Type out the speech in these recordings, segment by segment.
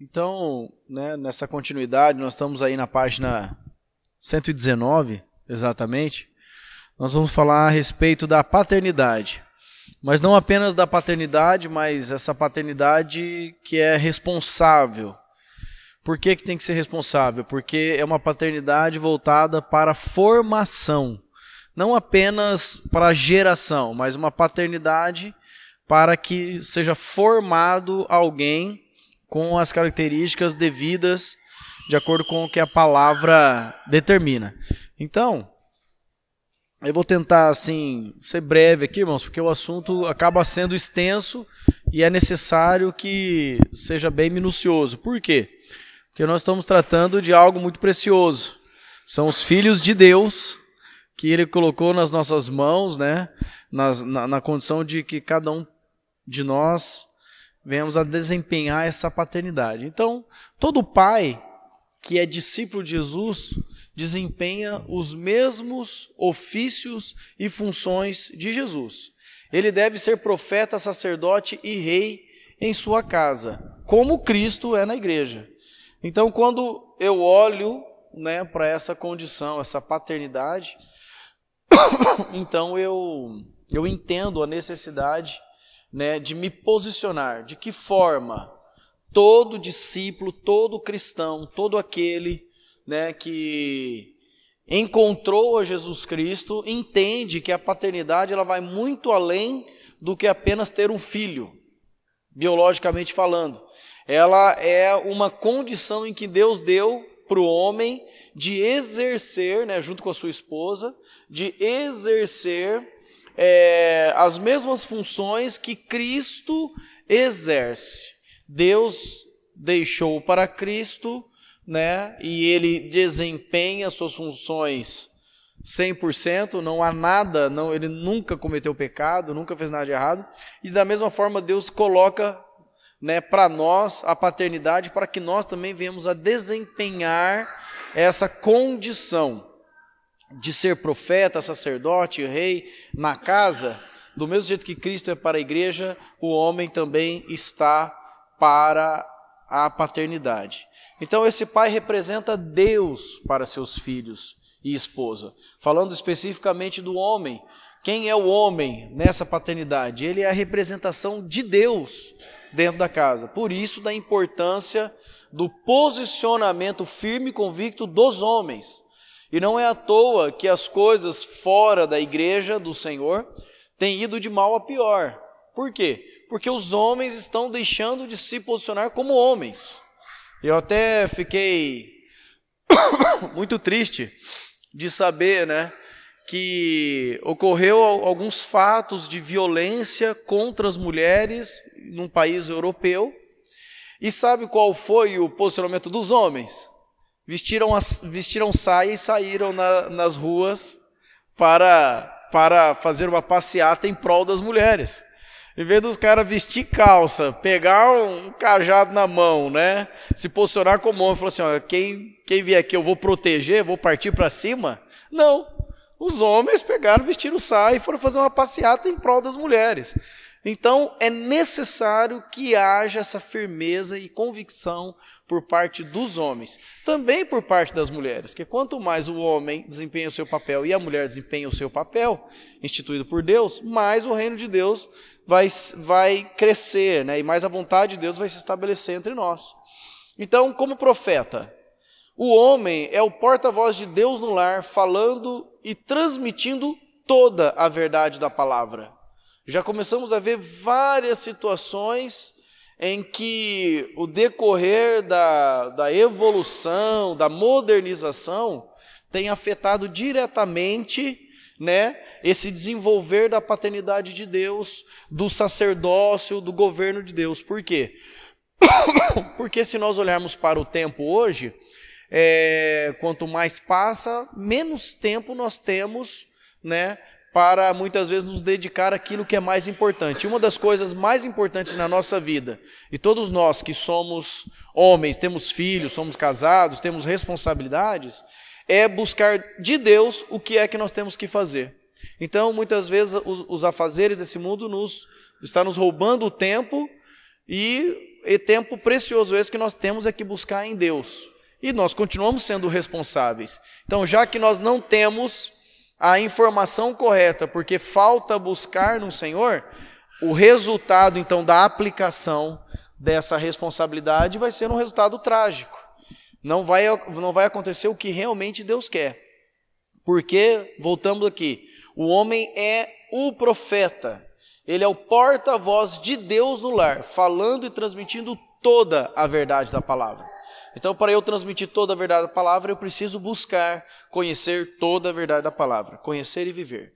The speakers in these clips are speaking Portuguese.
Então, né, nessa continuidade, nós estamos aí na página 119, exatamente. Nós vamos falar a respeito da paternidade. Mas não apenas da paternidade, mas essa paternidade que é responsável. Por que tem que ser responsável? Porque é uma paternidade voltada para a formação. Não apenas para a geração, mas uma paternidade para que seja formado alguém com as características devidas, de acordo com o que a palavra determina. Então, eu vou tentar assim ser breve aqui, irmãos, porque o assunto acaba sendo extenso e é necessário que seja bem minucioso. Por quê? Porque nós estamos tratando de algo muito precioso. São os filhos de Deus que Ele colocou nas nossas mãos, né? Na condição de que cada um de nós venhamos a desempenhar essa paternidade. Então, todo pai que é discípulo de Jesus desempenha os mesmos ofícios e funções de Jesus. Ele deve ser profeta, sacerdote e rei em sua casa, como Cristo é na igreja. Então, quando eu olho, né, para essa condição, essa paternidade, então eu entendo a necessidade, né, de me posicionar. De que forma todo discípulo, todo cristão, todo aquele, né, que encontrou a Jesus Cristo entende que a paternidade ela vai muito além do que apenas ter um filho, biologicamente falando. Ela é uma condição em que Deus deu para o homem de exercer, né, junto com a sua esposa, de exercer as mesmas funções que Cristo exerce. Deus deixou para Cristo, né, e Ele desempenha suas funções 100%, não há nada, Ele nunca cometeu pecado, nunca fez nada de errado, e da mesma forma Deus coloca, né, para nós a paternidade para que nós também venhamos a desempenhar essa condição de ser profeta, sacerdote, rei na casa. Do mesmo jeito que Cristo é para a igreja, o homem também está para a paternidade. Então esse pai representa Deus para seus filhos e esposa. Falando especificamente do homem, quem é o homem nessa paternidade? Ele é a representação de Deus dentro da casa. Por isso da importância do posicionamento firme e convicto dos homens. E não é à toa que as coisas fora da igreja do Senhor têm ido de mal a pior. Por quê? Porque os homens estão deixando de se posicionar como homens. Eu até fiquei muito triste de saber, né, que ocorreu alguns fatos de violência contra as mulheres num país europeu. E sabe qual foi o posicionamento dos homens? Vestiram saia e saíram nas ruas para fazer uma passeata em prol das mulheres. Em vez dos caras vestir calça, pegar um cajado na mão, né, se posicionar como homem, falar assim, ó, quem vier aqui eu vou proteger, vou partir para cima. Não, os homens pegaram, vestiram saia e foram fazer uma passeata em prol das mulheres. Então é necessário que haja essa firmeza e convicção por parte dos homens, também por parte das mulheres, porque quanto mais o homem desempenha o seu papel e a mulher desempenha o seu papel, instituído por Deus, mais o reino de Deus vai crescer, né? E mais a vontade de Deus vai se estabelecer entre nós. Então, como profeta, o homem é o porta-voz de Deus no lar, falando e transmitindo toda a verdade da palavra. Já começamos a ver várias situações em que o decorrer da evolução, da modernização, tem afetado diretamente, né, esse desenvolver da paternidade de Deus, do sacerdócio, do governo de Deus. Por quê? Porque se nós olharmos para o tempo hoje, quanto mais passa, menos tempo nós temos, né, para muitas vezes nos dedicar àquilo que é mais importante. Uma das coisas mais importantes na nossa vida, e todos nós que somos homens, temos filhos, somos casados, temos responsabilidades, é buscar de Deus o que é que nós temos que fazer. Então, muitas vezes, os afazeres desse mundo estão nos roubando o tempo e tempo precioso esse que nós temos é que buscar em Deus. E nós continuamos sendo responsáveis. Então, já que nós não temos a informação correta, porque falta buscar no Senhor, o resultado, então, da aplicação dessa responsabilidade vai ser um resultado trágico. Não vai acontecer o que realmente Deus quer. Porque, voltamos aqui, o homem é o profeta. Ele é o porta-voz de Deus no lar, falando e transmitindo toda a verdade da palavra. Então, para eu transmitir toda a verdade da palavra, eu preciso buscar conhecer toda a verdade da palavra, conhecer e viver.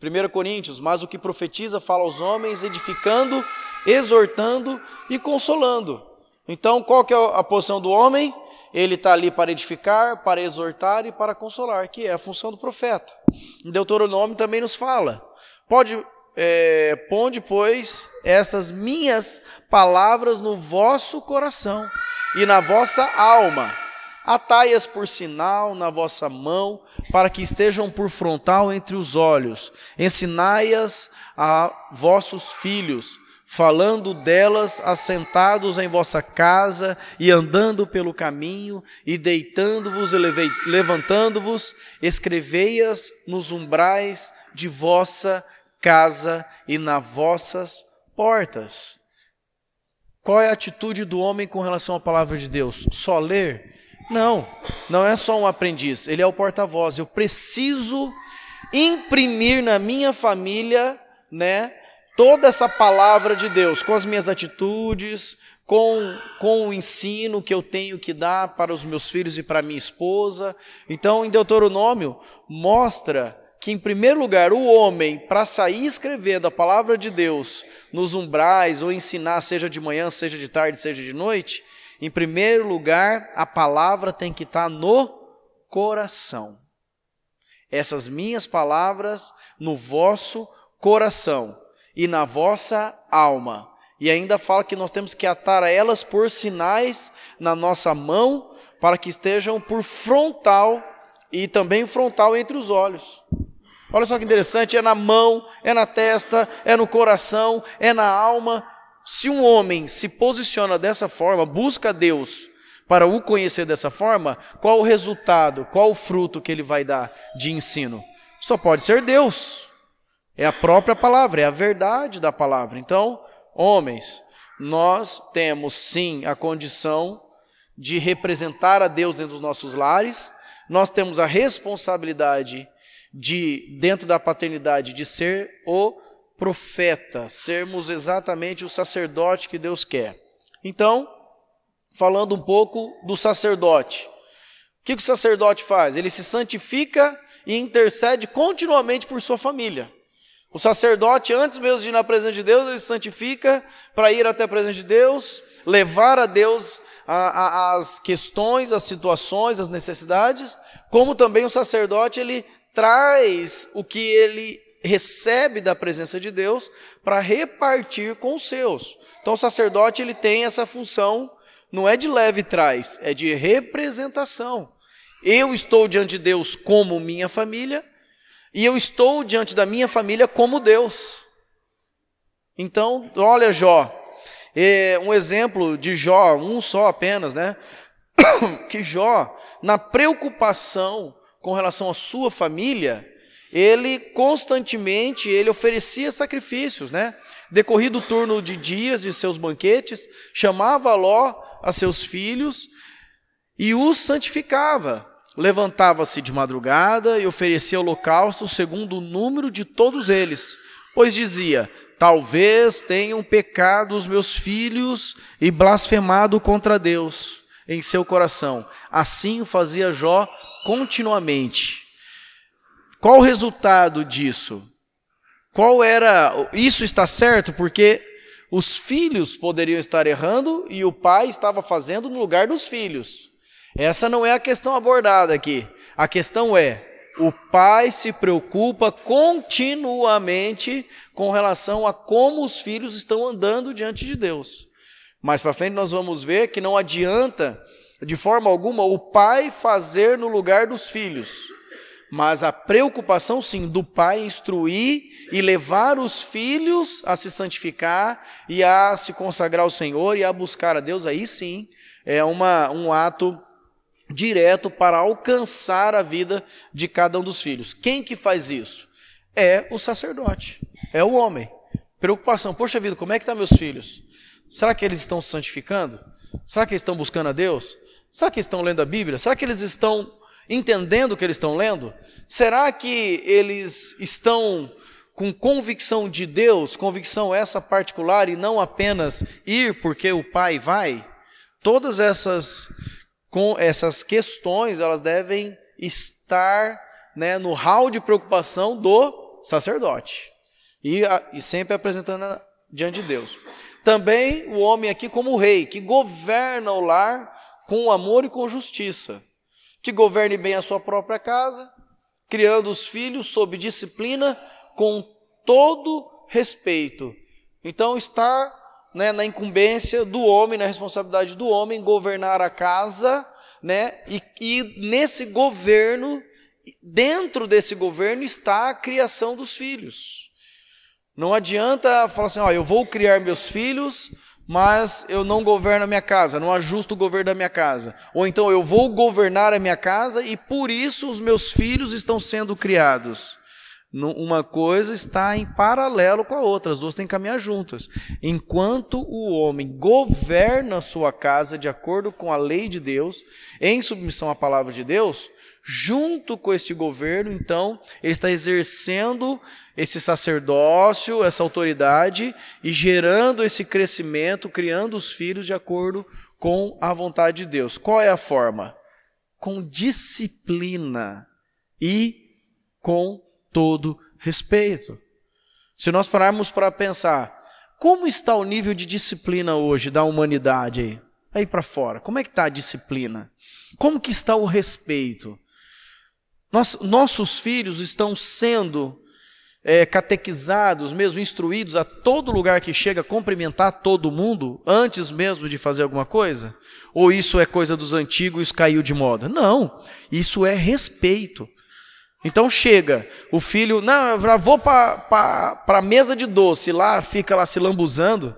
1 Coríntios, mas o que profetiza fala aos homens, edificando, exortando e consolando. Então, qual que é a posição do homem? Ele está ali para edificar, para exortar e para consolar, que é a função do profeta. Em Deuteronômio também nos fala, ponde, pois, essas minhas palavras no vosso coração e na vossa alma, atai-as por sinal na vossa mão, para que estejam por frontal entre os olhos, ensinai-as a vossos filhos, falando delas assentados em vossa casa e andando pelo caminho, e deitando-vos e levantando-vos, escrevei-as nos umbrais de vossa casa e nas vossas portas. Qual é a atitude do homem com relação à palavra de Deus? Só ler? Não é só um aprendiz, ele é o porta-voz. Eu preciso imprimir na minha família, toda essa palavra de Deus, com as minhas atitudes, com o ensino que eu tenho que dar para os meus filhos e para minha esposa. Então, em Deuteronômio, mostra que, em primeiro lugar, o homem, para sair escrevendo a palavra de Deus nos umbrais, ou ensinar, seja de manhã, seja de tarde, seja de noite, em primeiro lugar, a palavra tem que estar no coração. Essas minhas palavras no vosso coração e na vossa alma. E ainda fala que nós temos que atar a elas por sinais na nossa mão, para que estejam por frontal e também frontal entre os olhos. Olha só que interessante, é na mão, é na testa, é no coração, é na alma. Se um homem se posiciona dessa forma, busca Deus para o conhecer dessa forma, qual o resultado, qual o fruto que ele vai dar de ensino? Só pode ser Deus. É a própria palavra, é a verdade da palavra. Então, homens, nós temos sim a condição de representar a Deus dentro dos nossos lares, nós temos a responsabilidade dentro da paternidade, de ser o profeta, sermos exatamente o sacerdote que Deus quer. Então, falando um pouco do sacerdote. O que o sacerdote faz? Ele se santifica e intercede continuamente por sua família. O sacerdote, antes mesmo de ir na presença de Deus, ele se santifica para ir até a presença de Deus, levar a Deus as questões, as situações, as necessidades, como também o sacerdote, ele traz o que ele recebe da presença de Deus para repartir com os seus. Então o sacerdote, ele tem essa função, não é de leve trás, é de representação. Eu estou diante de Deus como minha família, e eu estou diante da minha família como Deus. Então, olha Jó, um exemplo de Jó, um só apenas, que Jó, na preocupação com relação à sua família, ele constantemente oferecia sacrifícios, Decorrido o turno de dias de seus banquetes, chamava Ló a seus filhos e os santificava. Levantava-se de madrugada e oferecia holocausto segundo o número de todos eles, pois dizia: talvez tenham pecado os meus filhos e blasfemado contra Deus em seu coração. Assim fazia Jó continuamente. Qual o resultado disso? Isso está certo porque os filhos poderiam estar errando e o pai estava fazendo no lugar dos filhos. Essa não é a questão abordada aqui. A questão é, o pai se preocupa continuamente com relação a como os filhos estão andando diante de Deus. Mais para frente nós vamos ver que não adianta, de forma alguma, o pai fazer no lugar dos filhos. Mas a preocupação, sim, do pai instruir e levar os filhos a se santificar e a se consagrar ao Senhor e a buscar a Deus, aí sim é um ato direto para alcançar a vida de cada um dos filhos. Quem que faz isso? É o sacerdote, é o homem. Preocupação, poxa vida, como é que estão meus filhos? Será que eles estão se santificando? Será que eles estão buscando a Deus? Será que eles estão lendo a Bíblia? Será que eles estão entendendo o que eles estão lendo? Será que eles estão com convicção de Deus, convicção essa particular e não apenas ir porque o pai vai? Todas essas questões, elas devem estar, né, no hall de preocupação do sacerdote e sempre apresentando diante de Deus. Também o homem aqui como o rei, que governa o lar com amor e com justiça, que governe bem a sua própria casa, criando os filhos sob disciplina com todo respeito. Então está, né, na incumbência do homem, na responsabilidade do homem, governar a casa, né, e nesse governo, dentro desse governo está a criação dos filhos. Não adianta falar assim, eu vou criar meus filhos, mas eu não governo a minha casa, não ajusto o governo da minha casa. Ou então eu vou governar a minha casa e por isso os meus filhos estão sendo criados. Uma coisa está em paralelo com a outra, as duas têm que caminhar juntas. Enquanto o homem governa a sua casa de acordo com a lei de Deus, em submissão à palavra de Deus, junto com este governo, então, ele está exercendo esse sacerdócio, essa autoridade e gerando esse crescimento, criando os filhos de acordo com a vontade de Deus. Qual é a forma? Com disciplina e com todo respeito. Se nós pararmos para pensar, como está o nível de disciplina hoje da humanidade aí para fora? Como é que está a disciplina? Como que está o respeito? Nossos filhos estão sendo catequizados, mesmo instruídos a todo lugar que chega, cumprimentar todo mundo, antes mesmo de fazer alguma coisa? Ou isso é coisa dos antigos e isso caiu de moda? Não, isso é respeito. Então chega, o filho, não, eu já vou para a mesa de doce, lá fica lá se lambuzando,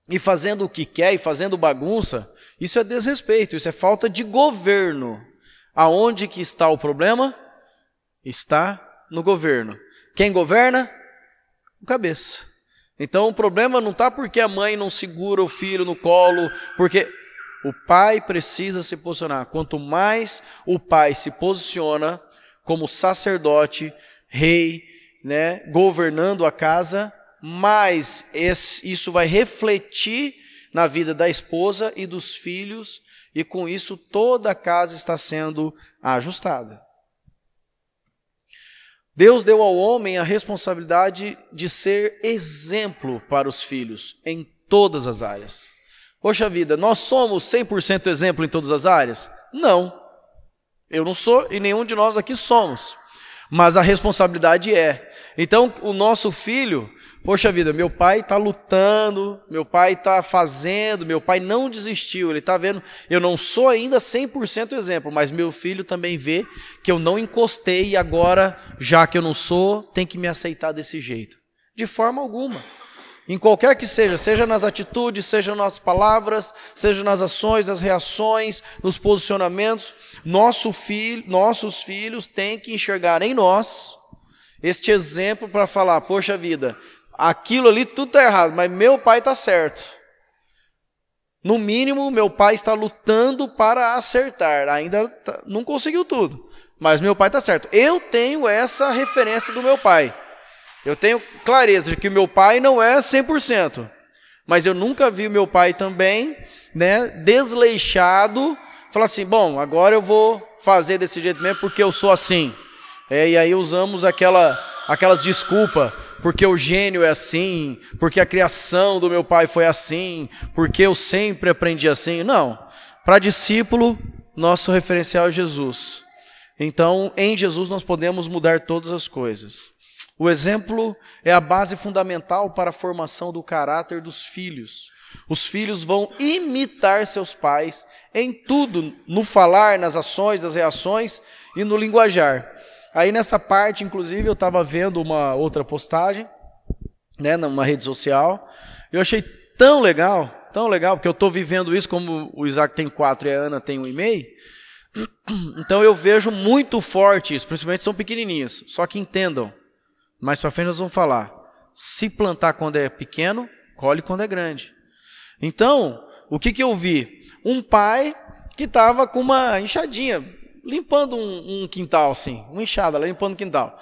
e fazendo o que quer, e fazendo bagunça, isso é desrespeito, isso é falta de governo. Aonde que está o problema? Está no governo. Quem governa? O cabeça. Então o problema não está porque a mãe não segura o filho no colo, porque o pai precisa se posicionar. Quanto mais o pai se posiciona como sacerdote, rei, né, governando a casa, mais isso vai refletir na vida da esposa e dos filhos, e com isso toda a casa está sendo ajustada. Deus deu ao homem a responsabilidade de ser exemplo para os filhos em todas as áreas. Poxa vida, nós somos 100% exemplo em todas as áreas? Não. Eu não sou e nenhum de nós aqui somos. Mas a responsabilidade é. Então, o nosso filho, poxa vida, meu pai está lutando, meu pai está fazendo, meu pai não desistiu, ele está vendo, eu não sou ainda 100% exemplo, mas meu filho também vê que eu não encostei e agora, já que eu não sou, tem que me aceitar desse jeito. De forma alguma. Em qualquer que seja nas atitudes, seja nas palavras, seja nas ações, nas reações, nos posicionamentos, nossos filhos têm que enxergar em nós este exemplo para falar, poxa vida, aquilo ali tudo está errado, mas meu pai está certo. No mínimo, meu pai está lutando para acertar, ainda não conseguiu tudo, mas meu pai está certo. Eu tenho essa referência do meu pai. Eu tenho clareza de que meu pai não é 100%, mas eu nunca vi meu pai também, né, desleixado, falar assim, bom, agora eu vou fazer desse jeito mesmo porque eu sou assim. E aí usamos aquelas desculpas, porque o gênio é assim, porque a criação do meu pai foi assim, porque eu sempre aprendi assim. Não, para discípulo, nosso referencial é Jesus. Então, em Jesus nós podemos mudar todas as coisas. O exemplo é a base fundamental para a formação do caráter dos filhos. Os filhos vão imitar seus pais em tudo, no falar, nas ações, nas reações e no linguajar. Aí nessa parte, inclusive, eu estava vendo uma outra postagem, né, numa rede social. Eu achei tão legal, porque eu estou vivendo isso, como o Isaac tem 4 e a Ana tem 1,5. Então eu vejo muito forte isso, principalmente são pequenininhos. Só que entendam, mais para frente nós vamos falar, se plantar quando é pequeno, colhe quando é grande. Então, o que eu vi? Um pai que estava com uma enxadinha, limpando um quintal assim, uma enxada, limpando o quintal.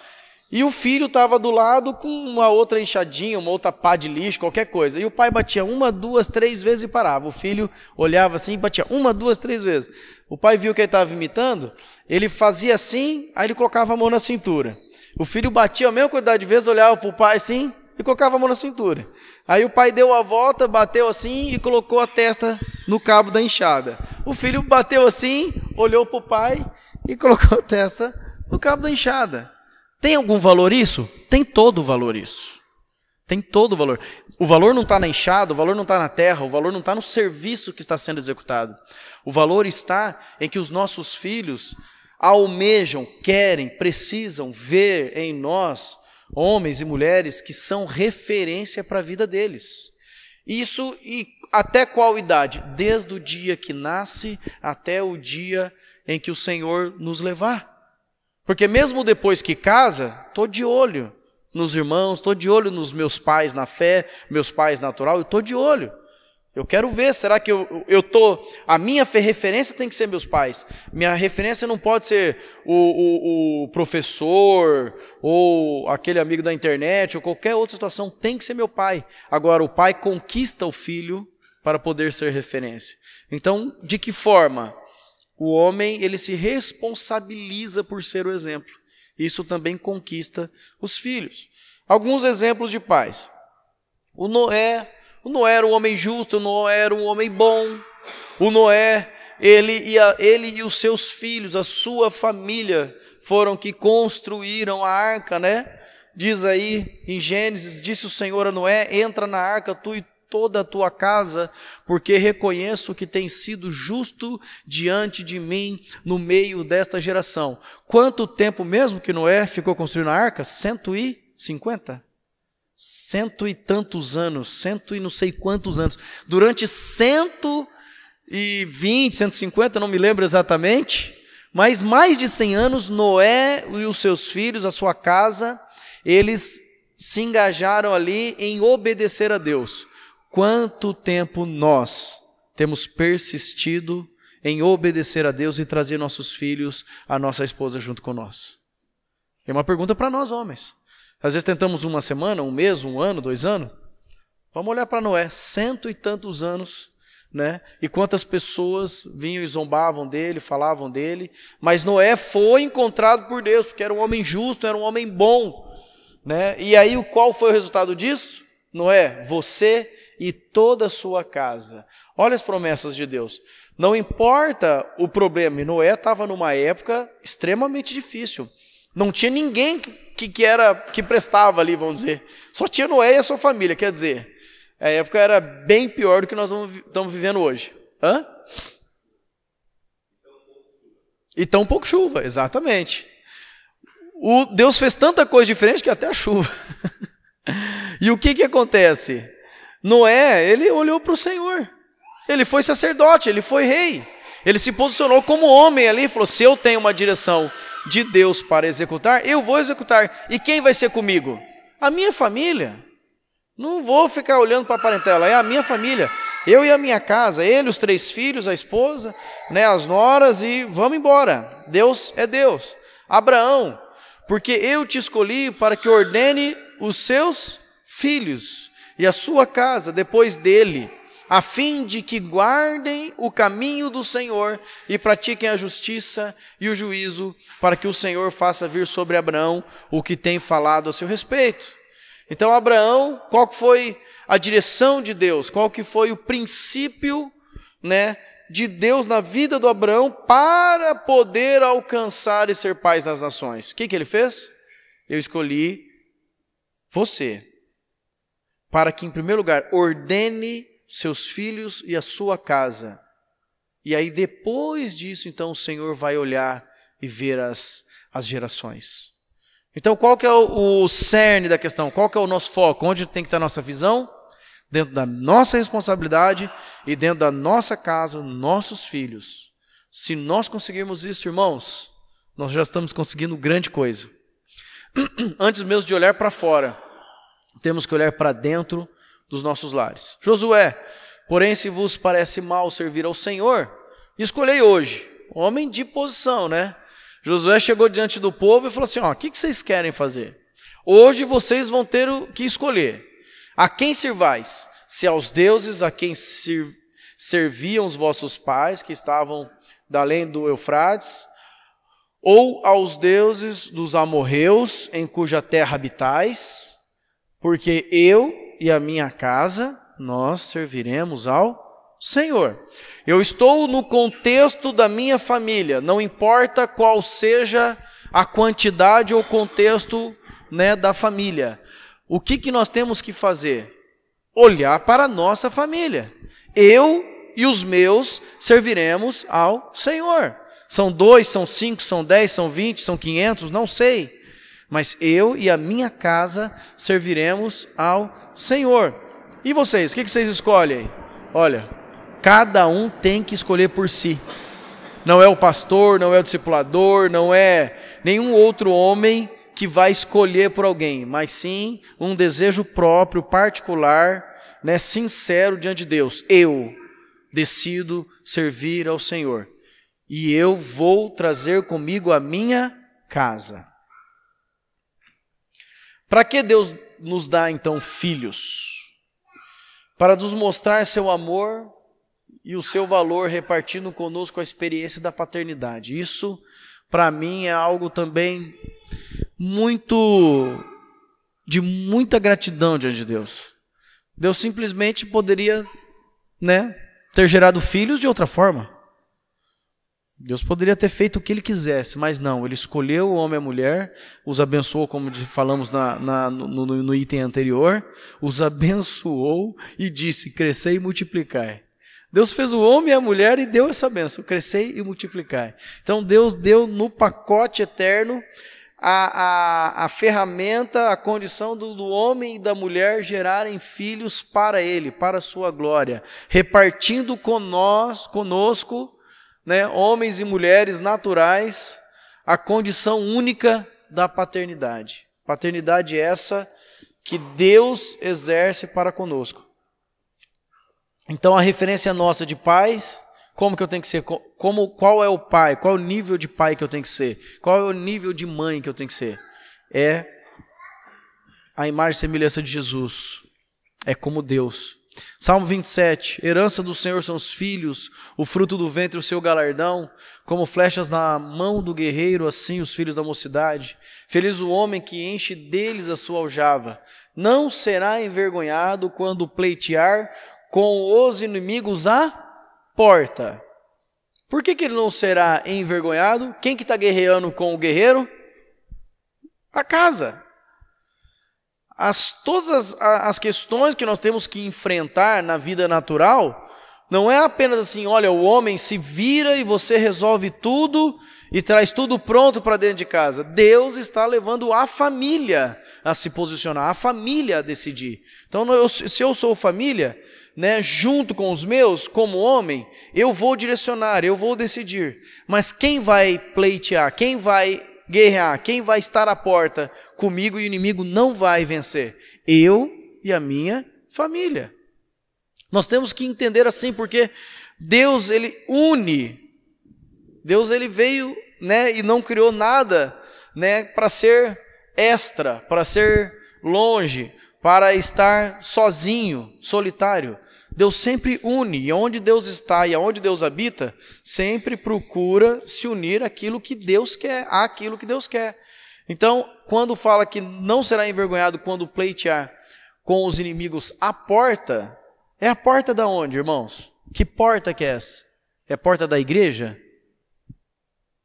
E o filho estava do lado com uma outra enxadinha, uma outra pá de lixo, qualquer coisa. E o pai batia 1, 2, 3 vezes e parava. O filho olhava assim e batia 1, 2, 3 vezes. O pai viu que ele estava imitando, ele fazia assim, aí ele colocava a mão na cintura. O filho batia a mesma quantidade de vezes, olhava para o pai assim e colocava a mão na cintura. Aí o pai deu a volta, bateu assim e colocou a testa no cabo da enxada. O filho bateu assim, olhou para o pai e colocou a testa no cabo da enxada. Tem algum valor isso? Tem todo o valor isso. Tem todo o valor. O valor não está na enxada, o valor não está na terra, o valor não está no serviço que está sendo executado. O valor está em que os nossos filhos almejam, querem, precisam ver em nós, homens e mulheres, que são referência para a vida deles. Isso e até qual idade? Desde o dia que nasce até o dia em que o Senhor nos levar. Porque mesmo depois que casa, estou de olho nos irmãos, estou de olho nos meus pais na fé, meus pais natural, eu estou de olho. Eu quero ver, será que a minha referência tem que ser meus pais. Minha referência não pode ser o professor, ou aquele amigo da internet, ou qualquer outra situação, tem que ser meu pai. Agora, o pai conquista o filho para poder ser referência. Então, de que forma? O homem, ele se responsabiliza por ser o exemplo. Isso também conquista os filhos. Alguns exemplos de pais. O Noé era um homem justo, o Noé era um homem bom. O Noé, ele e os seus filhos, a sua família, foram que construíram a arca, né? Diz aí em Gênesis, disse o Senhor a Noé, entra na arca tu e toda a tua casa, porque reconheço que tem sido justo diante de mim no meio desta geração. Quanto tempo mesmo que Noé ficou construindo a arca? 150? 100 e tantos anos, 100 e não sei quantos anos. Durante 120, 150, não me lembro exatamente, mas mais de 100 anos, Noé e os seus filhos, a sua casa, eles se engajaram ali em obedecer a Deus. Quanto tempo nós temos persistido em obedecer a Deus e trazer nossos filhos, a nossa esposa junto com nós? É uma pergunta para nós homens. Às vezes tentamos uma semana, um mês, um ano, 2 anos. Vamos olhar para Noé, 100 e tantos anos, né? E quantas pessoas vinham e zombavam dele, falavam dele. Mas Noé foi encontrado por Deus, porque era um homem justo, era um homem bom, né? E aí qual foi o resultado disso? Noé, você e toda a sua casa. Olha as promessas de Deus. Não importa o problema, Noé estava numa época extremamente difícil. Não tinha ninguém que prestava ali, vamos dizer. Só tinha Noé e a sua família, quer dizer. A época era bem pior do que nós estamos vivendo hoje. Hã? E tão pouco chuva, exatamente. Deus fez tanta coisa diferente que até a chuva. E o que acontece? Noé, ele olhou para o Senhor. Ele foi sacerdote, ele foi rei. Ele se posicionou como homem ali e falou, se eu tenho uma direção de Deus para executar, eu vou executar. E quem vai ser comigo? A minha família. Não vou ficar olhando para a parentela, é a minha família. Eu e a minha casa, ele, os 3 filhos, a esposa, né, as noras, e vamos embora. Deus é Deus. Abraão, porque eu te escolhi para que ordene os seus filhos e a sua casa depois dele, a fim de que guardem o caminho do Senhor e pratiquem a justiça e o juízo, para que o Senhor faça vir sobre Abraão o que tem falado a seu respeito. Então Abraão, qual que foi a direção de Deus? Qual que foi o princípio, né, de Deus na vida do Abraão para poder alcançar e ser pai das nações? O que ele fez? Eu escolhi você, para que, em primeiro lugar, ordene seus filhos e a sua casa. E aí, depois disso, então, o Senhor vai olhar e ver as as gerações. Então, qual que é o cerne da questão? Qual que é o nosso foco? Onde tem que estar a nossa visão? Dentro da nossa responsabilidade e dentro da nossa casa, nossos filhos. Se nós conseguirmos isso, irmãos, nós já estamos conseguindo grande coisa. Antes mesmo de olhar para fora, temos que olhar para dentro dos nossos lares. Josué, porém, se vos parece mal servir ao Senhor, escolhei hoje, homem de posição, né? Josué chegou diante do povo e falou assim, ó, o que vocês querem fazer? Hoje vocês vão ter que escolher. A quem servais? Se aos deuses a quem serviam os vossos pais, que estavam da além do Eufrates, ou aos deuses dos amorreus, em cuja terra habitais, porque eu e a minha casa, nós serviremos ao Senhor. Eu estou no contexto da minha família, não importa qual seja a quantidade ou contexto, né, da família. O que nós temos que fazer? Olhar para a nossa família. Eu e os meus serviremos ao Senhor. São 2, são 5, são 10, são 20, são 500, não sei. Mas eu e a minha casa serviremos ao Senhor. E vocês, o que vocês escolhem? Olha, cada um tem que escolher por si. Não é o pastor, não é o discipulador, não é nenhum outro homem que vai escolher por alguém, mas sim um desejo próprio, particular, né, sincero diante de Deus. Eu decido servir ao Senhor e eu vou trazer comigo a minha casa. Para que Deus nos dá então filhos? Para nos mostrar seu amor e o seu valor repartindo conosco a experiência da paternidade. Isso, para mim, é algo também de muita gratidão diante de Deus. Deus simplesmente poderia, né, ter gerado filhos de outra forma. Deus poderia ter feito o que Ele quisesse, mas não, Ele escolheu o homem e a mulher, os abençoou, como falamos no item anterior, os abençoou e disse, crescei e multiplicai. Deus fez o homem e a mulher e deu essa bênção, crescei e multiplicai. Então Deus deu no pacote eterno a ferramenta, a condição do homem e da mulher gerarem filhos para Ele, para a sua glória, repartindo conosco, né, homens e mulheres naturais, a condição única da paternidade. Paternidade essa que Deus exerce para conosco. Então a referência nossa de pais, como que eu tenho que ser? Qual é o pai? Qual é o nível de pai que eu tenho que ser? Qual é o nível de mãe que eu tenho que ser? É a imagem e semelhança de Jesus. É como Deus. Salmo 27, herança do Senhor são os filhos, o fruto do ventre o seu galardão, como flechas na mão do guerreiro, assim os filhos da mocidade. Feliz o homem que enche deles a sua aljava, não será envergonhado quando pleitear com os inimigos à porta. Por que ele não será envergonhado? Quem que está guerreando com o guerreiro? A casa. Todas as questões que nós temos que enfrentar na vida natural, não é apenas assim, olha, o homem se vira e você resolve tudo e traz tudo pronto para dentro de casa. Deus está levando a família a se posicionar, a família a decidir. Então, se eu sou família, né, junto com os meus, como homem, eu vou direcionar, eu vou decidir. Mas quem vai pleitear, quem vai guerrear, quem vai estar à porta comigo e o inimigo não vai vencer? Eu e a minha família. Nós temos que entender assim, porque Deus, Ele une. Deus, Ele veio, né, e não criou nada, né, para ser extra, para ser longe, para estar sozinho, solitário. Deus sempre une, e onde Deus está e aonde Deus habita, sempre procura se unir àquilo que Deus quer, àquilo que Deus quer. Então, quando fala que não será envergonhado quando pleitear com os inimigos à porta, é a porta da onde, irmãos? Que porta que é essa? É a porta da igreja?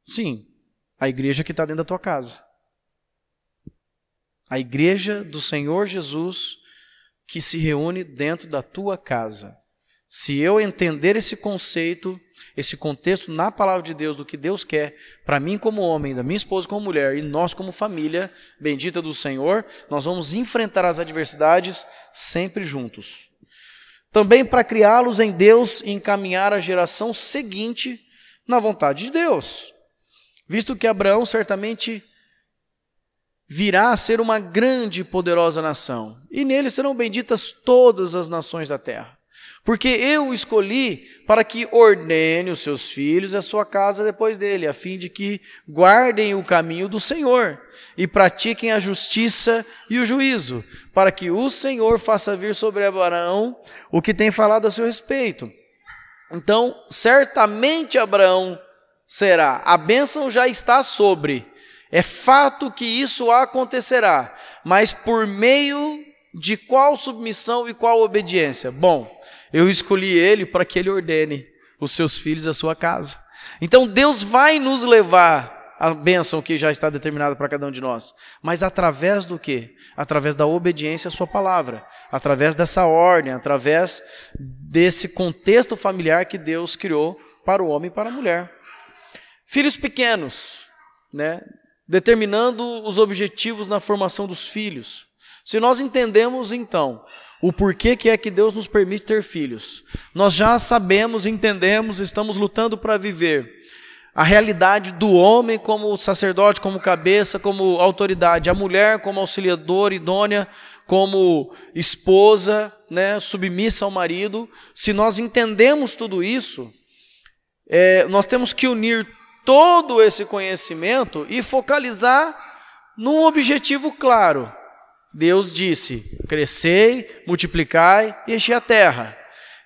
Sim, a igreja que está dentro da tua casa. A igreja do Senhor Jesus que se reúne dentro da tua casa. Se eu entender esse conceito, esse contexto na palavra de Deus, do que Deus quer para mim como homem, da minha esposa como mulher e nós como família bendita do Senhor, nós vamos enfrentar as adversidades sempre juntos. Também para criá-los em Deus e encaminhar a geração seguinte na vontade de Deus. Visto que Abraão certamente virá a ser uma grande e poderosa nação, e nele serão benditas todas as nações da terra. Porque eu o escolhi para que ordene os seus filhos e a sua casa depois dele, a fim de que guardem o caminho do Senhor e pratiquem a justiça e o juízo, para que o Senhor faça vir sobre Abraão o que tem falado a seu respeito. Então, certamente Abraão será, a bênção já está sobre, é fato que isso acontecerá, mas por meio de qual submissão e qual obediência? Bom, eu escolhi ele para que ele ordene os seus filhos e a sua casa. Então Deus vai nos levar à bênção que já está determinada para cada um de nós. Mas através do quê? Através da obediência à sua palavra. Através dessa ordem, através desse contexto familiar que Deus criou para o homem e para a mulher. Filhos pequenos, né? Determinando os objetivos na formação dos filhos. Se nós entendemos então o porquê que é que Deus nos permite ter filhos, nós já sabemos, entendemos, estamos lutando para viver a realidade do homem como sacerdote, como cabeça, como autoridade, a mulher como auxiliadora, idônea, como esposa, né, submissa ao marido. Se nós entendemos tudo isso, nós temos que unir todo esse conhecimento e focalizar num objetivo claro. Deus disse, crescei, multiplicai e enchei a terra.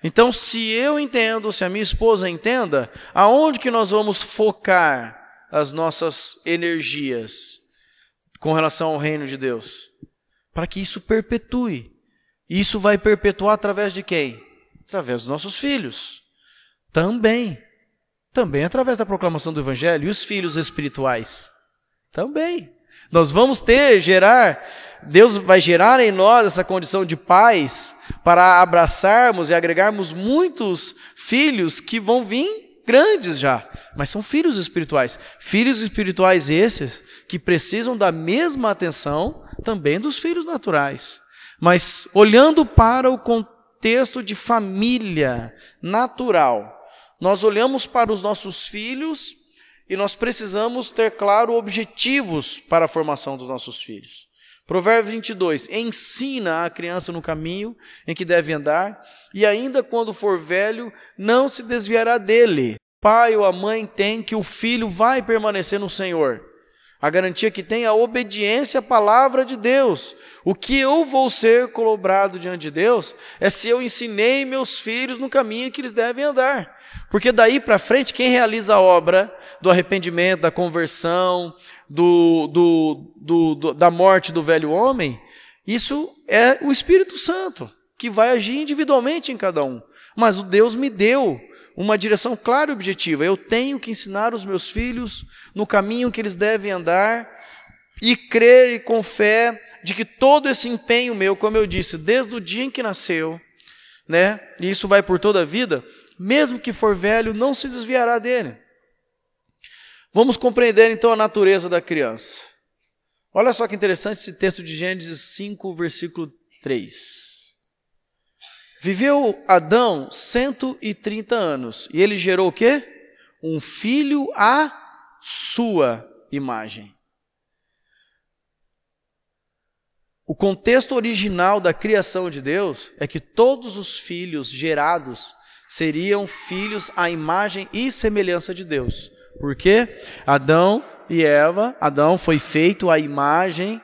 Então, se eu entendo, se a minha esposa entenda, aonde que nós vamos focar as nossas energias com relação ao reino de Deus? Para que isso perpetue. Isso vai perpetuar através de quem? Através dos nossos filhos. Também através da proclamação do Evangelho. E os filhos espirituais? Também. Nós vamos Deus vai gerar em nós essa condição de pais para abraçarmos e agregarmos muitos filhos que vão vir grandes já, mas são filhos espirituais. Filhos espirituais esses que precisam da mesma atenção também dos filhos naturais. Mas olhando para o contexto de família natural, nós olhamos para os nossos filhos e nós precisamos ter claro objetivos para a formação dos nossos filhos. Provérbio 22, ensina a criança no caminho em que deve andar, e ainda quando for velho, não se desviará dele. O pai ou a mãe tem que o filho vai permanecer no Senhor. A garantia que tem é a obediência à palavra de Deus. O que eu vou ser cobrado diante de Deus é se eu ensinei meus filhos no caminho que eles devem andar. Porque daí para frente, quem realiza a obra do arrependimento, da conversão, da morte do velho homem, isso é o Espírito Santo, que vai agir individualmente em cada um. Mas o Deus me deu uma direção clara e objetiva. Eu tenho que ensinar os meus filhos no caminho que eles devem andar e crer e com fé de que todo esse empenho meu, como eu disse, desde o dia em que nasceu, né, e isso vai por toda a vida, mesmo que for velho, não se desviará dele. Vamos compreender então a natureza da criança. Olha só que interessante esse texto de Gênesis 5, versículo 3. Viveu Adão 130 anos e ele gerou o quê? Um filho à sua imagem. O contexto original da criação de Deus é que todos os filhos gerados seriam filhos à imagem e semelhança de Deus. Por quê? Adão e Eva, Adão foi feito à imagem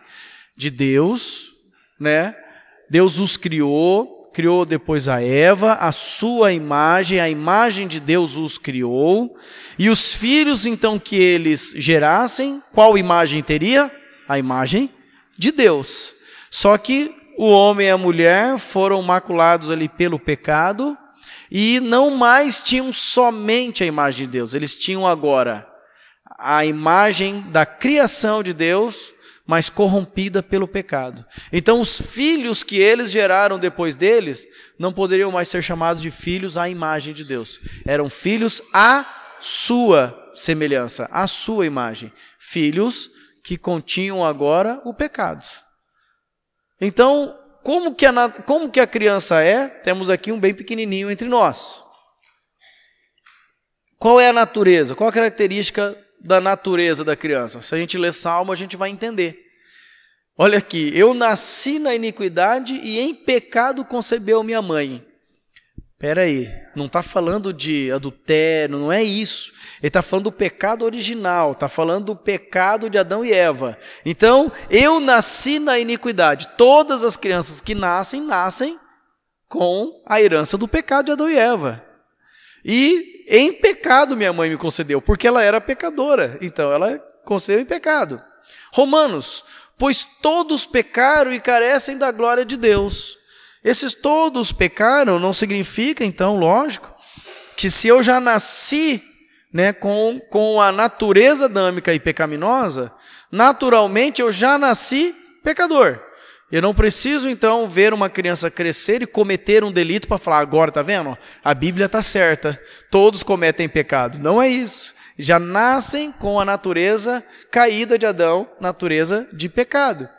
de Deus, né? Deus os criou depois a Eva, a sua imagem, a imagem de Deus os criou, e os filhos então que eles gerassem, qual imagem teria? A imagem de Deus. Só que o homem e a mulher foram maculados ali pelo pecado, e não mais tinham somente a imagem de Deus, eles tinham agora a imagem da criação de Deus, mas corrompida pelo pecado. Então os filhos que eles geraram depois deles não poderiam mais ser chamados de filhos à imagem de Deus. Eram filhos à sua semelhança, à sua imagem. Filhos que continham agora o pecado. Então, como que a criança é? Temos aqui um bem pequenininho entre nós. Qual é a natureza? Qual a característica da natureza da criança? Se a gente ler Salmo, a gente vai entender. Olha aqui, eu nasci na iniquidade e em pecado concebeu minha mãe. Espera aí, não está falando de adultério, não é isso. Ele está falando do pecado original, está falando do pecado de Adão e Eva. Então, eu nasci na iniquidade. Todas as crianças que nascem com a herança do pecado de Adão e Eva. E em pecado minha mãe me concedeu, porque ela era pecadora. Então, ela concedeu em pecado. Romanos, pois todos pecaram e carecem da glória de Deus. Esses todos pecaram não significa, então, lógico, que se eu já nasci, né, com a natureza adâmica e pecaminosa, naturalmente eu já nasci pecador. Eu não preciso, então, ver uma criança crescer e cometer um delito para falar, agora, está vendo? A Bíblia está certa, todos cometem pecado. Não é isso. Já nascem com a natureza caída de Adão, natureza de pecado.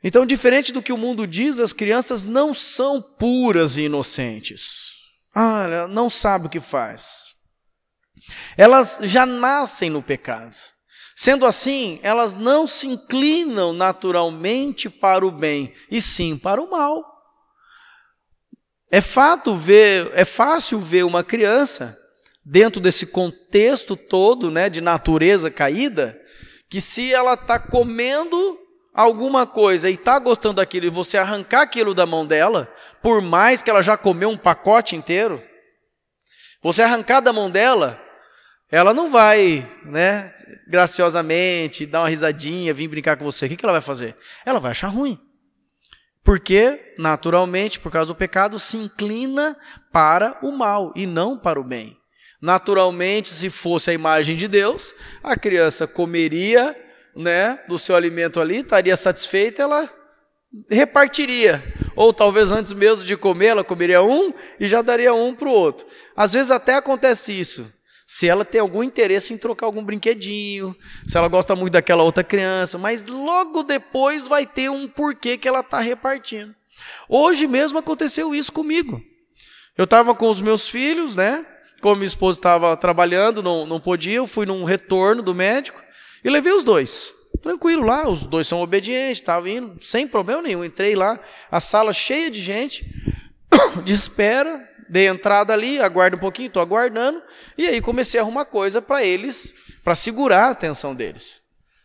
Então, diferente do que o mundo diz, as crianças não são puras e inocentes. Ela não sabe o que faz. Elas já nascem no pecado. Sendo assim, elas não se inclinam naturalmente para o bem, e sim para o mal. É fácil ver uma criança, dentro desse contexto todo, né, de natureza caída, que se ela está comendo alguma coisa e está gostando daquilo, e você arrancar aquilo da mão dela, por mais que ela já comeu um pacote inteiro, você arrancar da mão dela, ela não vai, né, graciosamente, dar uma risadinha, vir brincar com você. O que ela vai fazer? Ela vai achar ruim. Porque, naturalmente, por causa do pecado, se inclina para o mal e não para o bem. Naturalmente, se fosse a imagem de Deus, a criança comeria, né, do seu alimento ali, estaria satisfeita, ela repartiria. Ou talvez antes mesmo de comer, ela comeria um e já daria um para o outro. Às vezes até acontece isso. Se ela tem algum interesse em trocar algum brinquedinho, se ela gosta muito daquela outra criança, mas logo depois vai ter um porquê que ela está repartindo. Hoje mesmo aconteceu isso comigo. Eu estava com os meus filhos, né? Como minha esposa estava trabalhando, não podia, eu fui num retorno do médico e levei os dois. Tranquilo lá, os dois são obedientes, estavam indo, sem problema nenhum. Entrei lá, a sala cheia de gente, de espera. Dei entrada ali, aguardo um pouquinho, estou aguardando, e aí comecei a arrumar coisa para eles, para segurar a atenção deles,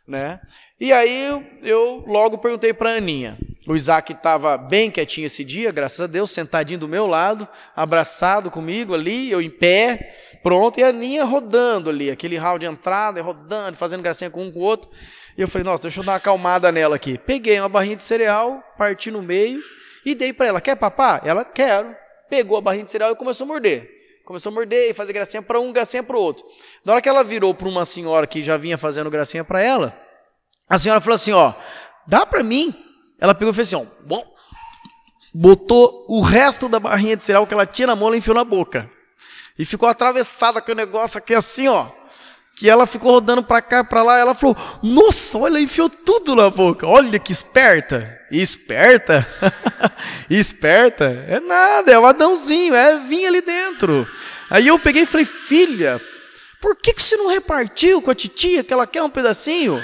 né? E aí eu logo perguntei para a Aninha. O Isaac estava bem quietinho esse dia, graças a Deus, sentadinho do meu lado, abraçado comigo ali, eu em pé, pronto, e a Aninha rodando ali, aquele hall de entrada, rodando, fazendo gracinha com um com o outro. E eu falei, nossa, deixa eu dar uma acalmada nela aqui. Peguei uma barrinha de cereal, parti no meio e dei para ela. Quer papá? Ela, quero. Pegou a barrinha de cereal e começou a morder. Começou a morder e fazer gracinha para um, gracinha para o outro. Na hora que ela virou para uma senhora que já vinha fazendo gracinha para ela, a senhora falou assim, ó, dá para mim? Ela pegou e fez assim, ó, botou o resto da barrinha de cereal que ela tinha na mão, ela enfiou na boca. E ficou atravessada com o negócio aqui assim, ó, que ela ficou rodando para cá e para lá. Ela falou, nossa, olha, enfiou tudo na boca. Olha que esperta. Esperta? Esperta? É nada, é o Adãozinho, é vinha ali dentro. Aí eu peguei e falei, filha, por que você não repartiu com a titia, que ela quer um pedacinho?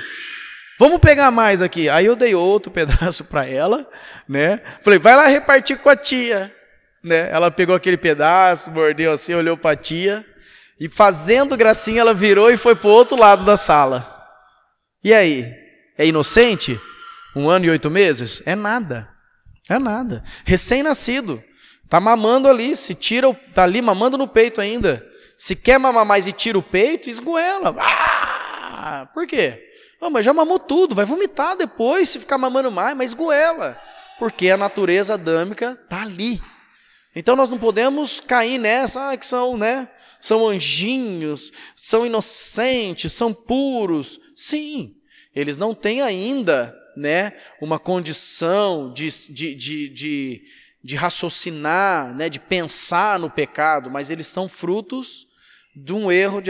Vamos pegar mais aqui. Aí eu dei outro pedaço para ela, né? Falei, vai lá repartir com a tia, né? Ela pegou aquele pedaço, mordeu assim, olhou para a tia, e fazendo gracinha ela virou e foi para o outro lado da sala. E aí? É inocente? 1 ano e 8 meses? É nada. É nada. Recém-nascido. Está mamando ali. Se tira, está ali mamando no peito ainda. Se quer mamar mais e tira o peito, esgoela. Por quê? Mas já mamou tudo. Vai vomitar depois se ficar mamando mais, mas esgoela. Porque a natureza adâmica está ali. Então nós não podemos cair nessa que são, né? São anjinhos, são inocentes, são puros. Sim. Eles não têm ainda, né, uma condição de raciocinar, né, de pensar no pecado, mas eles são frutos de um erro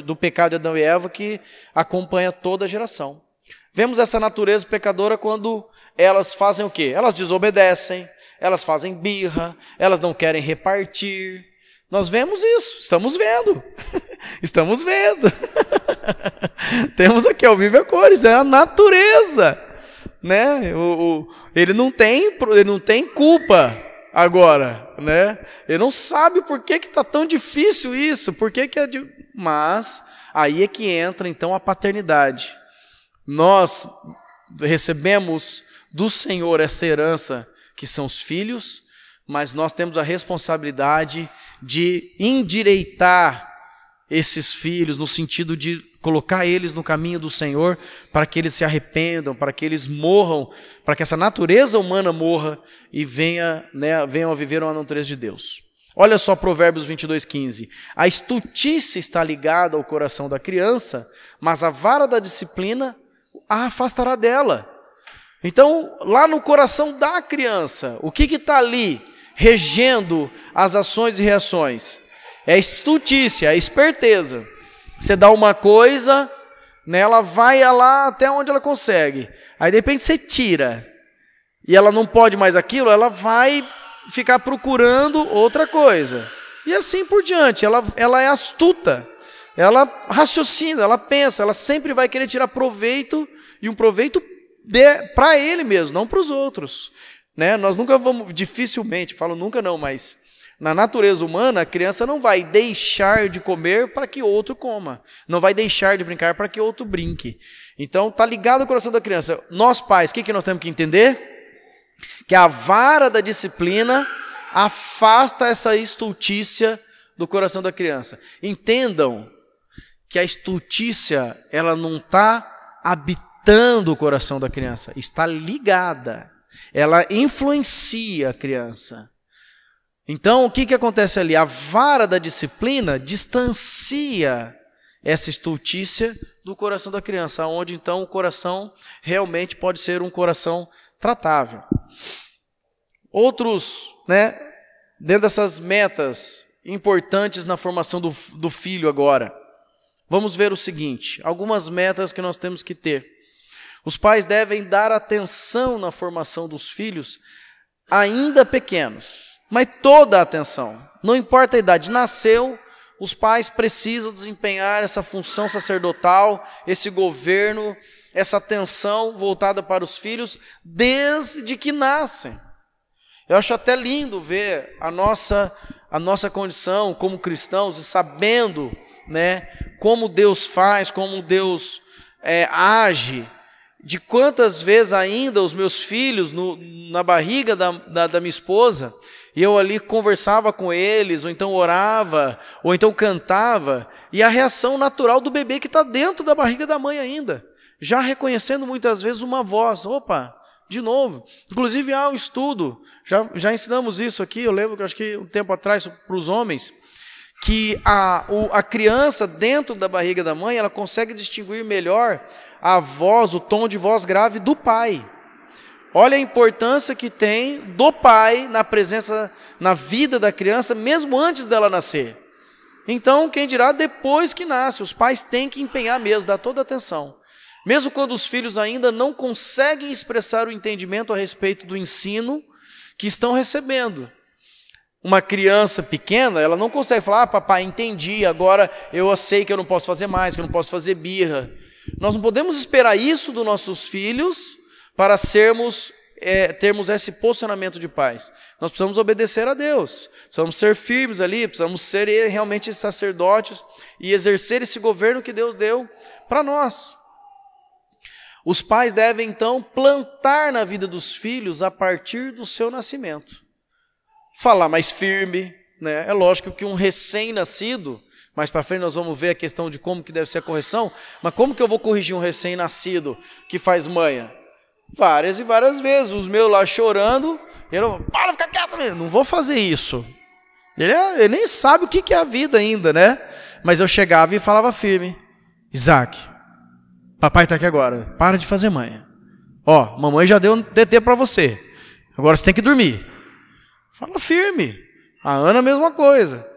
do pecado de Adão e Eva que acompanha toda a geração. Vemos essa natureza pecadora quando elas fazem o quê? Elas desobedecem, elas fazem birra, elas não querem repartir. Nós vemos isso, estamos vendo. Estamos vendo. Temos aqui ao vivo a cores, é a natureza, né? Ele não tem culpa agora, né? Ele não sabe por que está tão difícil isso, mas aí é que entra então a paternidade. Nós recebemos do Senhor essa herança que são os filhos, mas nós temos a responsabilidade de endireitar esses filhos, no sentido de colocar eles no caminho do Senhor, para que eles se arrependam, para que eles morram, para que essa natureza humana morra e venham a viver uma natureza de Deus. Olha só Provérbios 22:15. A estultícia está ligada ao coração da criança, mas a vara da disciplina a afastará dela. Então, lá no coração da criança, o que está ali regendo as ações e reações? É a estultícia, a esperteza. Você dá uma coisa, né, ela vai lá até onde ela consegue. Aí, de repente, você tira. E ela não pode mais aquilo, ela vai ficar procurando outra coisa. E assim por diante. Ela é astuta. Ela raciocina, ela pensa. Ela sempre vai querer tirar proveito, e um proveito para ele mesmo, não para os outros. Né? Nós nunca vamos, dificilmente, falo nunca não, mas na natureza humana, a criança não vai deixar de comer para que outro coma. Não vai deixar de brincar para que outro brinque. Então, está ligado ao coração da criança. Nós pais, o que nós temos que entender? Que a vara da disciplina afasta essa estultícia do coração da criança. Entendam que a estultícia, ela não está habitando o coração da criança, está ligada. Ela influencia a criança. Então, o que acontece ali? A vara da disciplina distancia essa estultícia do coração da criança, onde então o coração realmente pode ser um coração tratável. Outros, né, dentro dessas metas importantes na formação do filho agora, vamos ver o seguinte, algumas metas que nós temos que ter. Os pais devem dar atenção na formação dos filhos ainda pequenos, mas toda a atenção, não importa a idade, nasceu, os pais precisam desempenhar essa função sacerdotal, esse governo, essa atenção voltada para os filhos desde que nascem. Eu acho até lindo ver a nossa condição como cristãos e sabendo, né, como Deus faz, como Deus age, de quantas vezes ainda os meus filhos na barriga da minha esposa, e eu ali conversava com eles, ou então orava, ou então cantava, e a reação natural do bebê que está dentro da barriga da mãe ainda, já reconhecendo muitas vezes uma voz, opa, de novo. Inclusive há um estudo, já ensinamos isso aqui, eu lembro que acho que um tempo atrás para os homens, que a criança dentro da barriga da mãe, ela consegue distinguir melhor a voz, o tom de voz grave do pai. Olha a importância que tem do pai na presença, na vida da criança, mesmo antes dela nascer. Então, quem dirá depois que nasce, os pais têm que empenhar mesmo, dar toda a atenção. Mesmo quando os filhos ainda não conseguem expressar o entendimento a respeito do ensino que estão recebendo. Uma criança pequena, ela não consegue falar, papai, entendi, agora eu sei que eu não posso fazer mais, que eu não posso fazer birra. Nós não podemos esperar isso dos nossos filhos para termos esse posicionamento de pais. Nós precisamos obedecer a Deus, precisamos ser firmes ali, precisamos ser realmente sacerdotes e exercer esse governo que Deus deu para nós. Os pais devem então plantar na vida dos filhos a partir do seu nascimento. Falar mais firme, né? É lógico que um recém-nascido, mais para frente nós vamos ver a questão de como que deve ser a correção, mas como que eu vou corrigir um recém-nascido que faz manha? Várias e várias vezes, os meus lá chorando, eu para, fica quieto, não vou fazer isso. Ele nem sabe o que é a vida ainda, né? Mas eu chegava e falava firme, Isaac, papai está aqui agora, para de fazer manha. Ó, mamãe já deu um TT para você, agora você tem que dormir. Fala firme. A Ana, a mesma coisa.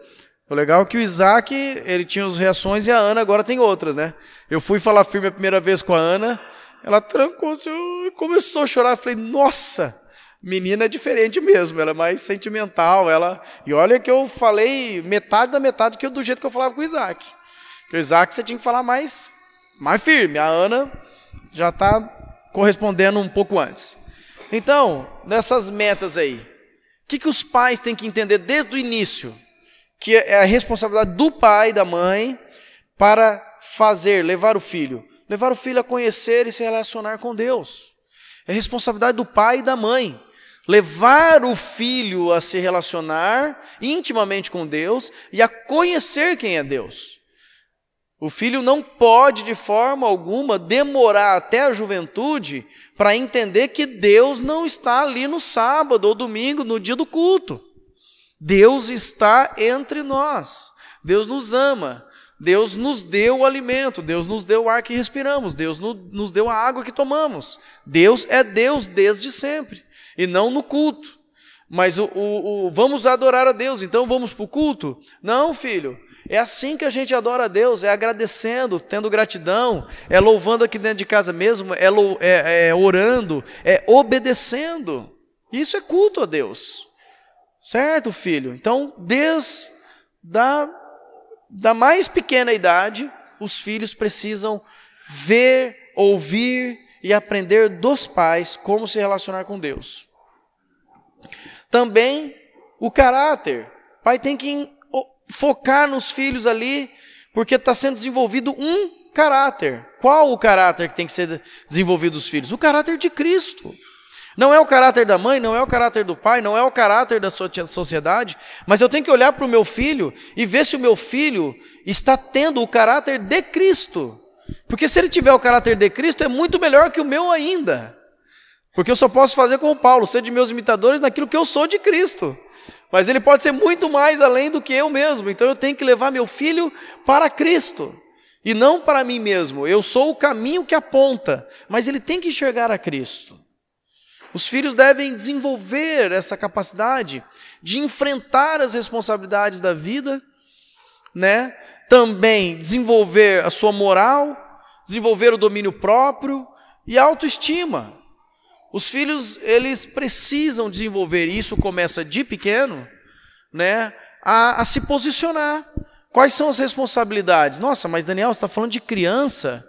O legal é que o Isaac, ele tinha as reações e a Ana agora tem outras, né? Eu fui falar firme a primeira vez com a Ana, ela trancou-se e começou a chorar. Eu falei, nossa, menina é diferente mesmo, ela é mais sentimental. E olha que eu falei metade da metade do jeito que eu falava com o Isaac. Porque o Isaac você tinha que falar mais firme, a Ana já está correspondendo um pouco antes. Então, nessas metas aí, o que os pais têm que entender desde o início? Que é a responsabilidade do pai e da mãe para levar o filho a conhecer e se relacionar com Deus. É responsabilidade do pai e da mãe levar o filho a se relacionar intimamente com Deus e a conhecer quem é Deus. O filho não pode, de forma alguma, demorar até a juventude para entender que Deus não está ali no sábado ou domingo, no dia do culto. Deus está entre nós. Deus nos ama. Deus nos deu o alimento. Deus nos deu o ar que respiramos. Deus nos deu a água que tomamos. Deus é Deus desde sempre. E não no culto. Mas vamos adorar a Deus, então vamos para o culto? Não, filho. É assim que a gente adora a Deus, é agradecendo, tendo gratidão, é louvando aqui dentro de casa mesmo, é orando, é obedecendo. Isso é culto a Deus. Certo, filho? Então, Deus, da mais pequena idade, os filhos precisam ver, ouvir e aprender dos pais como se relacionar com Deus. Também o caráter. O pai tem que focar nos filhos ali, porque está sendo desenvolvido um caráter. Qual o caráter que tem que ser desenvolvido dos filhos? O caráter de Cristo. Não é o caráter da mãe, não é o caráter do pai, não é o caráter da sociedade, mas eu tenho que olhar para o meu filho e ver se o meu filho está tendo o caráter de Cristo. Porque se ele tiver o caráter de Cristo, é muito melhor que o meu ainda. Porque eu só posso fazer como Paulo, ser de meus imitadores naquilo que eu sou de Cristo. Mas ele pode ser muito mais além do que eu mesmo. Então eu tenho que levar meu filho para Cristo e não para mim mesmo. Eu sou o caminho que aponta, mas ele tem que enxergar a Cristo. Os filhos devem desenvolver essa capacidade de enfrentar as responsabilidades da vida, né? Também desenvolver a sua moral, desenvolver o domínio próprio e a autoestima. Os filhos, eles precisam desenvolver, e isso começa de pequeno, né, a se posicionar. Quais são as responsabilidades? Nossa, mas Daniel, você está falando de criança?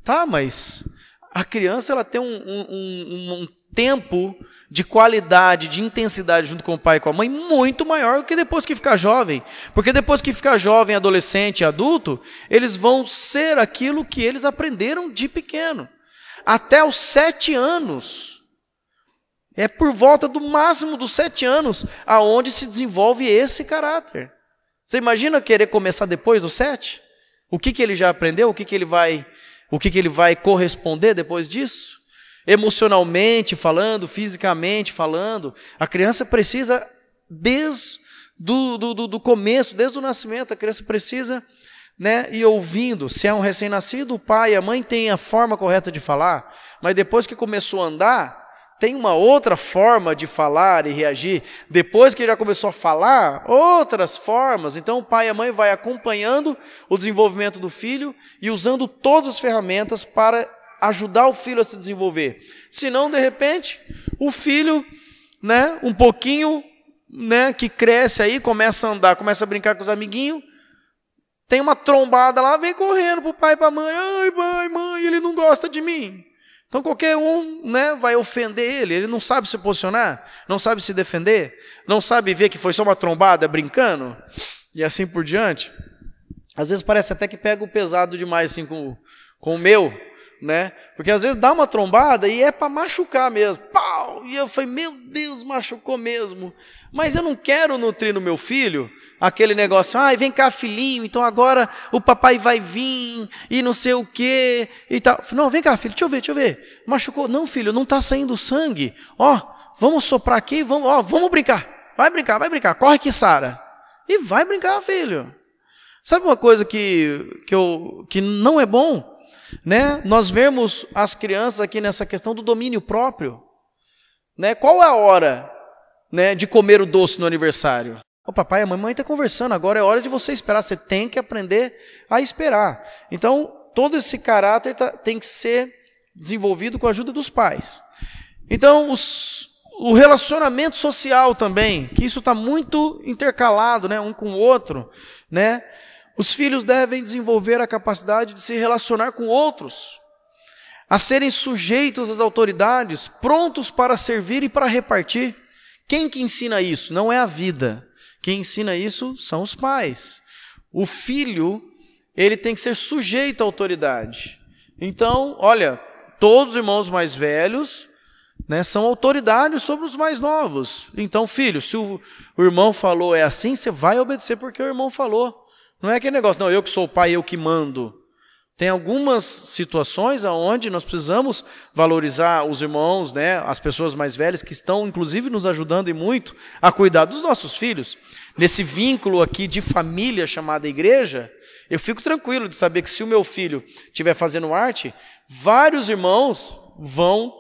Tá, mas a criança ela tem um tempo de qualidade, de intensidade junto com o pai e com a mãe muito maior do que depois que ficar jovem. Porque depois que ficar jovem, adolescente, adulto, eles vão ser aquilo que eles aprenderam de pequeno. Até os 7 anos. É por volta do máximo dos 7 anos aonde se desenvolve esse caráter. Você imagina querer começar depois dos 7? O que ele já aprendeu? O que ele vai corresponder depois disso? Emocionalmente falando, fisicamente falando. A criança precisa, desde do começo, desde o nascimento, a criança precisa, né, ir ouvindo. Se é um recém-nascido, o pai e a mãe têm a forma correta de falar, mas depois que começou a andar, tem uma outra forma de falar e reagir. Depois que já começou a falar, outras formas. Então o pai e a mãe vai acompanhando o desenvolvimento do filho e usando todas as ferramentas para ajudar o filho a se desenvolver. Senão, de repente, o filho, né, um pouquinho, né, que cresce aí, começa a andar, começa a brincar com os amiguinhos, tem uma trombada lá, vem correndo para o pai e para a mãe. Ai, pai, mãe, ele não gosta de mim. Então qualquer um, né, vai ofender ele não sabe se posicionar, não sabe se defender, não sabe ver que foi só uma trombada brincando, e assim por diante. Às vezes parece até que pega o pesado demais assim, com o meu, né? Porque às vezes dá uma trombada e é para machucar mesmo. Pau! E eu falei, meu Deus, machucou mesmo. Mas eu não quero nutrir no meu filho aquele negócio, ai, vem cá, filhinho, então agora o papai vai vir e não sei o quê e tal. Não, vem cá, filho, deixa eu ver. Machucou? Não, filho, não está saindo sangue. Ó, vamos soprar aqui, vamos brincar. Vai brincar. Corre que sara. E vai brincar, filho. Sabe uma coisa que não é bom? né, nós vemos as crianças aqui nessa questão do domínio próprio. Né? Qual é a hora, né, de comer o doce no aniversário? O papai e a mamãe estão conversando, agora é hora de você esperar. Você tem que aprender a esperar. Então, todo esse caráter tem que ser desenvolvido com a ajuda dos pais. Então, o relacionamento social também, que isso está muito intercalado, né, um com o outro, né? Os filhos devem desenvolver a capacidade de se relacionar com outros, a serem sujeitos às autoridades, prontos para servir e para repartir. Quem que ensina isso? Não é a vida. Quem ensina isso são os pais. O filho, ele tem que ser sujeito à autoridade. Então, olha, todos os irmãos mais velhos, né, são autoridades sobre os mais novos. Então, filho, se o irmão falou é assim, você vai obedecer porque o irmão falou. Não é aquele negócio, não, eu que sou o pai, eu que mando. Tem algumas situações onde nós precisamos valorizar os irmãos, né, as pessoas mais velhas que estão, inclusive, nos ajudando e muito a cuidar dos nossos filhos. Nesse vínculo aqui de família chamada igreja, eu fico tranquilo de saber que se o meu filho estiver fazendo arte, vários irmãos vão,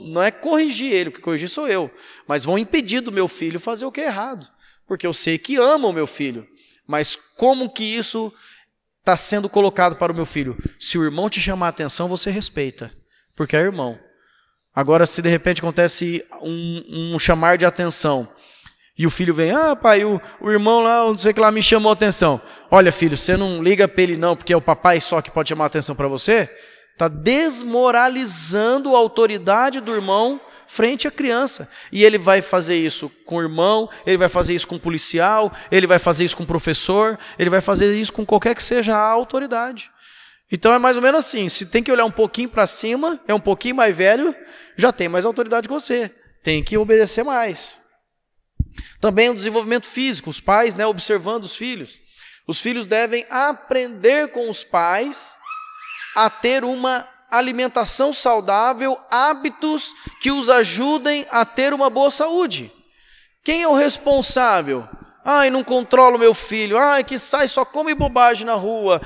não é corrigir ele, porque corrigir sou eu, mas vão impedir do meu filho fazer o que é errado, porque eu sei que ama o meu filho. Mas como que isso está sendo colocado para o meu filho? Se o irmão te chamar a atenção, você respeita, porque é irmão. Agora, se de repente acontece um chamar de atenção, e o filho vem, pai, o irmão lá, não sei o que lá, me chamou a atenção. Olha, filho, você não liga para ele não, porque é o papai só que pode chamar a atenção para você. Está desmoralizando a autoridade do irmão frente à criança. E ele vai fazer isso com o irmão, ele vai fazer isso com o policial, ele vai fazer isso com o professor, ele vai fazer isso com qualquer que seja a autoridade. Então é mais ou menos assim, se tem que olhar um pouquinho para cima, é um pouquinho mais velho, já tem mais autoridade que você, tem que obedecer mais. Também o desenvolvimento físico, os pais, né, observando os filhos. Os filhos devem aprender com os pais a ter uma alimentação saudável, hábitos que os ajudem a ter uma boa saúde. Quem é o responsável? Não controlo meu filho. Que sai, só come bobagem na rua.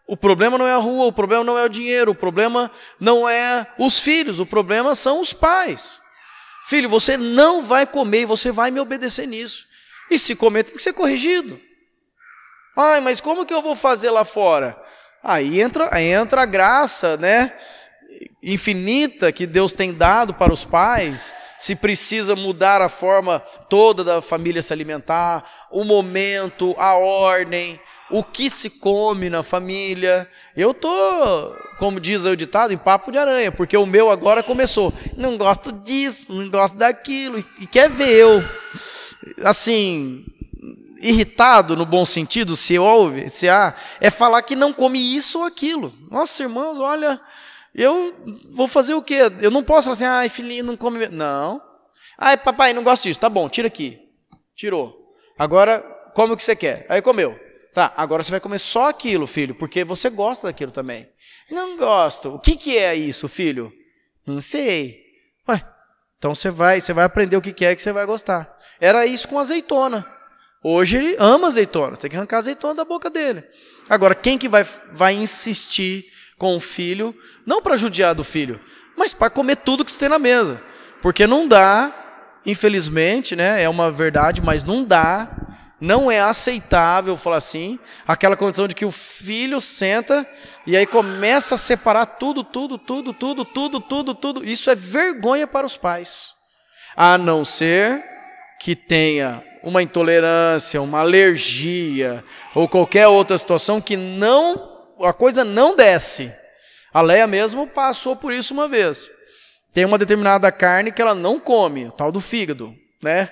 O problema não é a rua, o problema não é o dinheiro, o problema não é os filhos, o problema são os pais. Filho, você não vai comer e você vai me obedecer nisso. E se comer tem que ser corrigido. Mas como que eu vou fazer lá fora? Aí entra a graça, né, infinita que Deus tem dado para os pais. Se precisa mudar a forma toda da família se alimentar, o momento, a ordem, o que se come na família. Eu estou, como diz o ditado, em papo de aranha, porque o meu agora começou. Não gosto disso, não gosto daquilo, e quer ver eu, assim, irritado no bom sentido, se é falar que não come isso ou aquilo. Nossa, irmãos, olha, eu vou fazer o quê? Eu não posso falar assim, filhinho, não come. Não. Papai, não gosto disso. Tá bom, tira aqui. Tirou. Agora, come o que você quer. Aí comeu. Tá, agora você vai comer só aquilo, filho, porque você gosta daquilo também. Não gosto. O que é isso, filho? Não sei. Então você vai aprender o que é que você vai gostar. Era isso com azeitona. Hoje ele ama azeitona, você tem que arrancar a azeitona da boca dele. Agora, quem que vai insistir com o filho, não para judiar do filho, mas para comer tudo que você tem na mesa? Porque não dá, infelizmente, né, é uma verdade, mas não é aceitável, falar assim, aquela condição de que o filho senta e aí começa a separar tudo. Isso é vergonha para os pais. A não ser que tenha uma intolerância, uma alergia ou qualquer outra situação que a coisa não desce. A Leia mesmo passou por isso uma vez. Tem uma determinada carne que ela não come, o tal do fígado, né?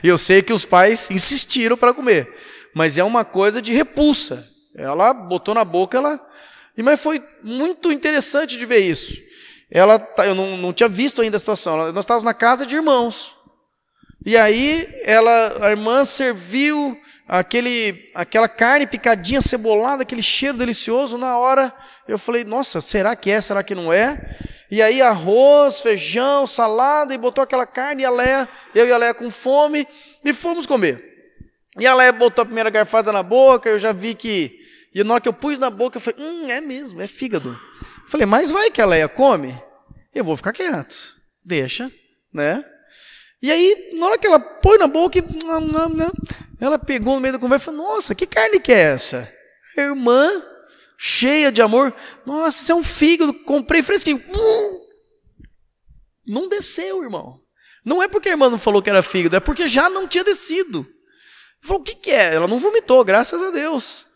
E eu sei que os pais insistiram para comer, mas é uma coisa de repulsa. Ela botou na boca, mas foi muito interessante de ver isso. Eu não tinha visto ainda a situação. Nós estávamos na casa de irmãos. E aí a irmã serviu aquela carne picadinha, cebolada, aquele cheiro delicioso. Na hora eu falei, nossa, será que é, será que não é? E aí arroz, feijão, salada, e botou aquela carne, eu e a Leia com fome, e fomos comer. E a Leia botou a primeira garfada na boca, eu já vi que E na hora que eu pus na boca, eu falei, é mesmo, é fígado. Eu falei, mas vai que a Leia come, eu vou ficar quieto. Deixa, né? E aí, na hora que ela põe na boca, ela pegou no meio da conversa e falou, nossa, que carne que é essa? A irmã, cheia de amor, nossa, isso é um fígado, comprei fresquinho. Não desceu, irmão. Não é porque a irmã não falou que era fígado, é porque já não tinha descido. Falou, o que é? Ela não vomitou, graças a Deus.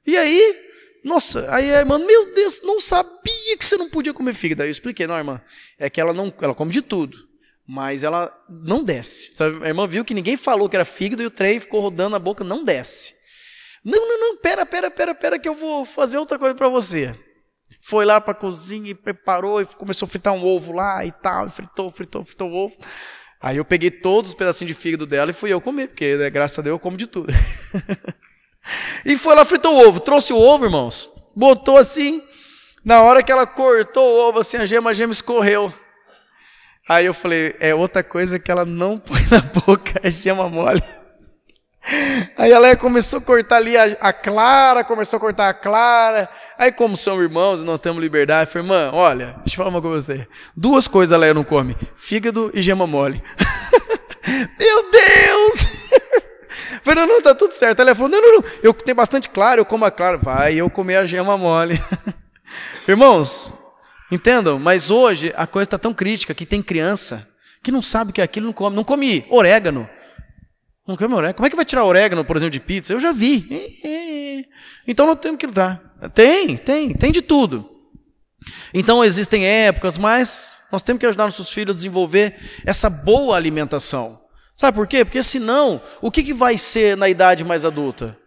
E aí, nossa, aí a irmã, meu Deus, não sabia que você não podia comer fígado. Aí eu expliquei, não, irmã, é que ela come de tudo, mas ela não desce. A irmã viu que ninguém falou que era fígado e o trem ficou rodando na boca, não desce. Não, pera que eu vou fazer outra coisa para você. Foi lá para a cozinha e preparou e começou a fritar um ovo lá e tal, e fritou o ovo. Aí eu peguei todos os pedacinhos de fígado dela e fui eu comer, porque, né, graças a Deus, eu como de tudo. E foi lá, fritou o ovo, trouxe o ovo, irmãos, botou assim, na hora que ela cortou o ovo, assim, a gema escorreu. Aí eu falei, é outra coisa que ela não põe na boca, é gema mole. Aí ela começou a cortar ali a clara, começou a cortar a clara. Aí, como são irmãos e nós temos liberdade, eu falei, irmã, olha, deixa eu falar uma coisa com você. 2 coisas a Leia não come: fígado e gema mole. Meu Deus! Eu falei, não, tá tudo certo. Ela falou, não, eu tenho bastante clara, eu como a clara. Vai eu comer a gema mole. Irmãos, entendam, mas hoje a coisa está tão crítica que tem criança que não sabe o que é aquilo, não come. Não come orégano. Não come orégano. Como é que vai tirar orégano, por exemplo, de pizza? Eu já vi. Então não temos que lutar. Tem de tudo. Então existem épocas, mas nós temos que ajudar nossos filhos a desenvolver essa boa alimentação. Sabe por quê? Porque senão, o que vai ser na idade mais adulta?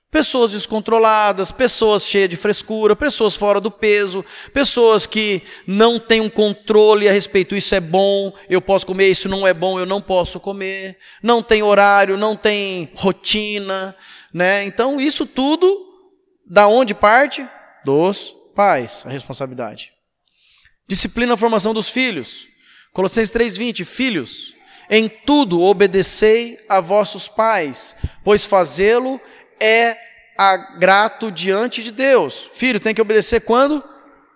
Pessoas descontroladas, pessoas cheias de frescura, pessoas fora do peso, pessoas que não têm um controle a respeito, isso é bom, eu posso comer, isso não é bom, eu não posso comer, não tem horário, não tem rotina, né? Então isso tudo, da onde parte? Dos pais, a responsabilidade. Disciplina a formação dos filhos. Colossenses 3:20, filhos, em tudo obedecei a vossos pais, pois fazê-lo é grato diante de Deus. Filho, tem que obedecer quando?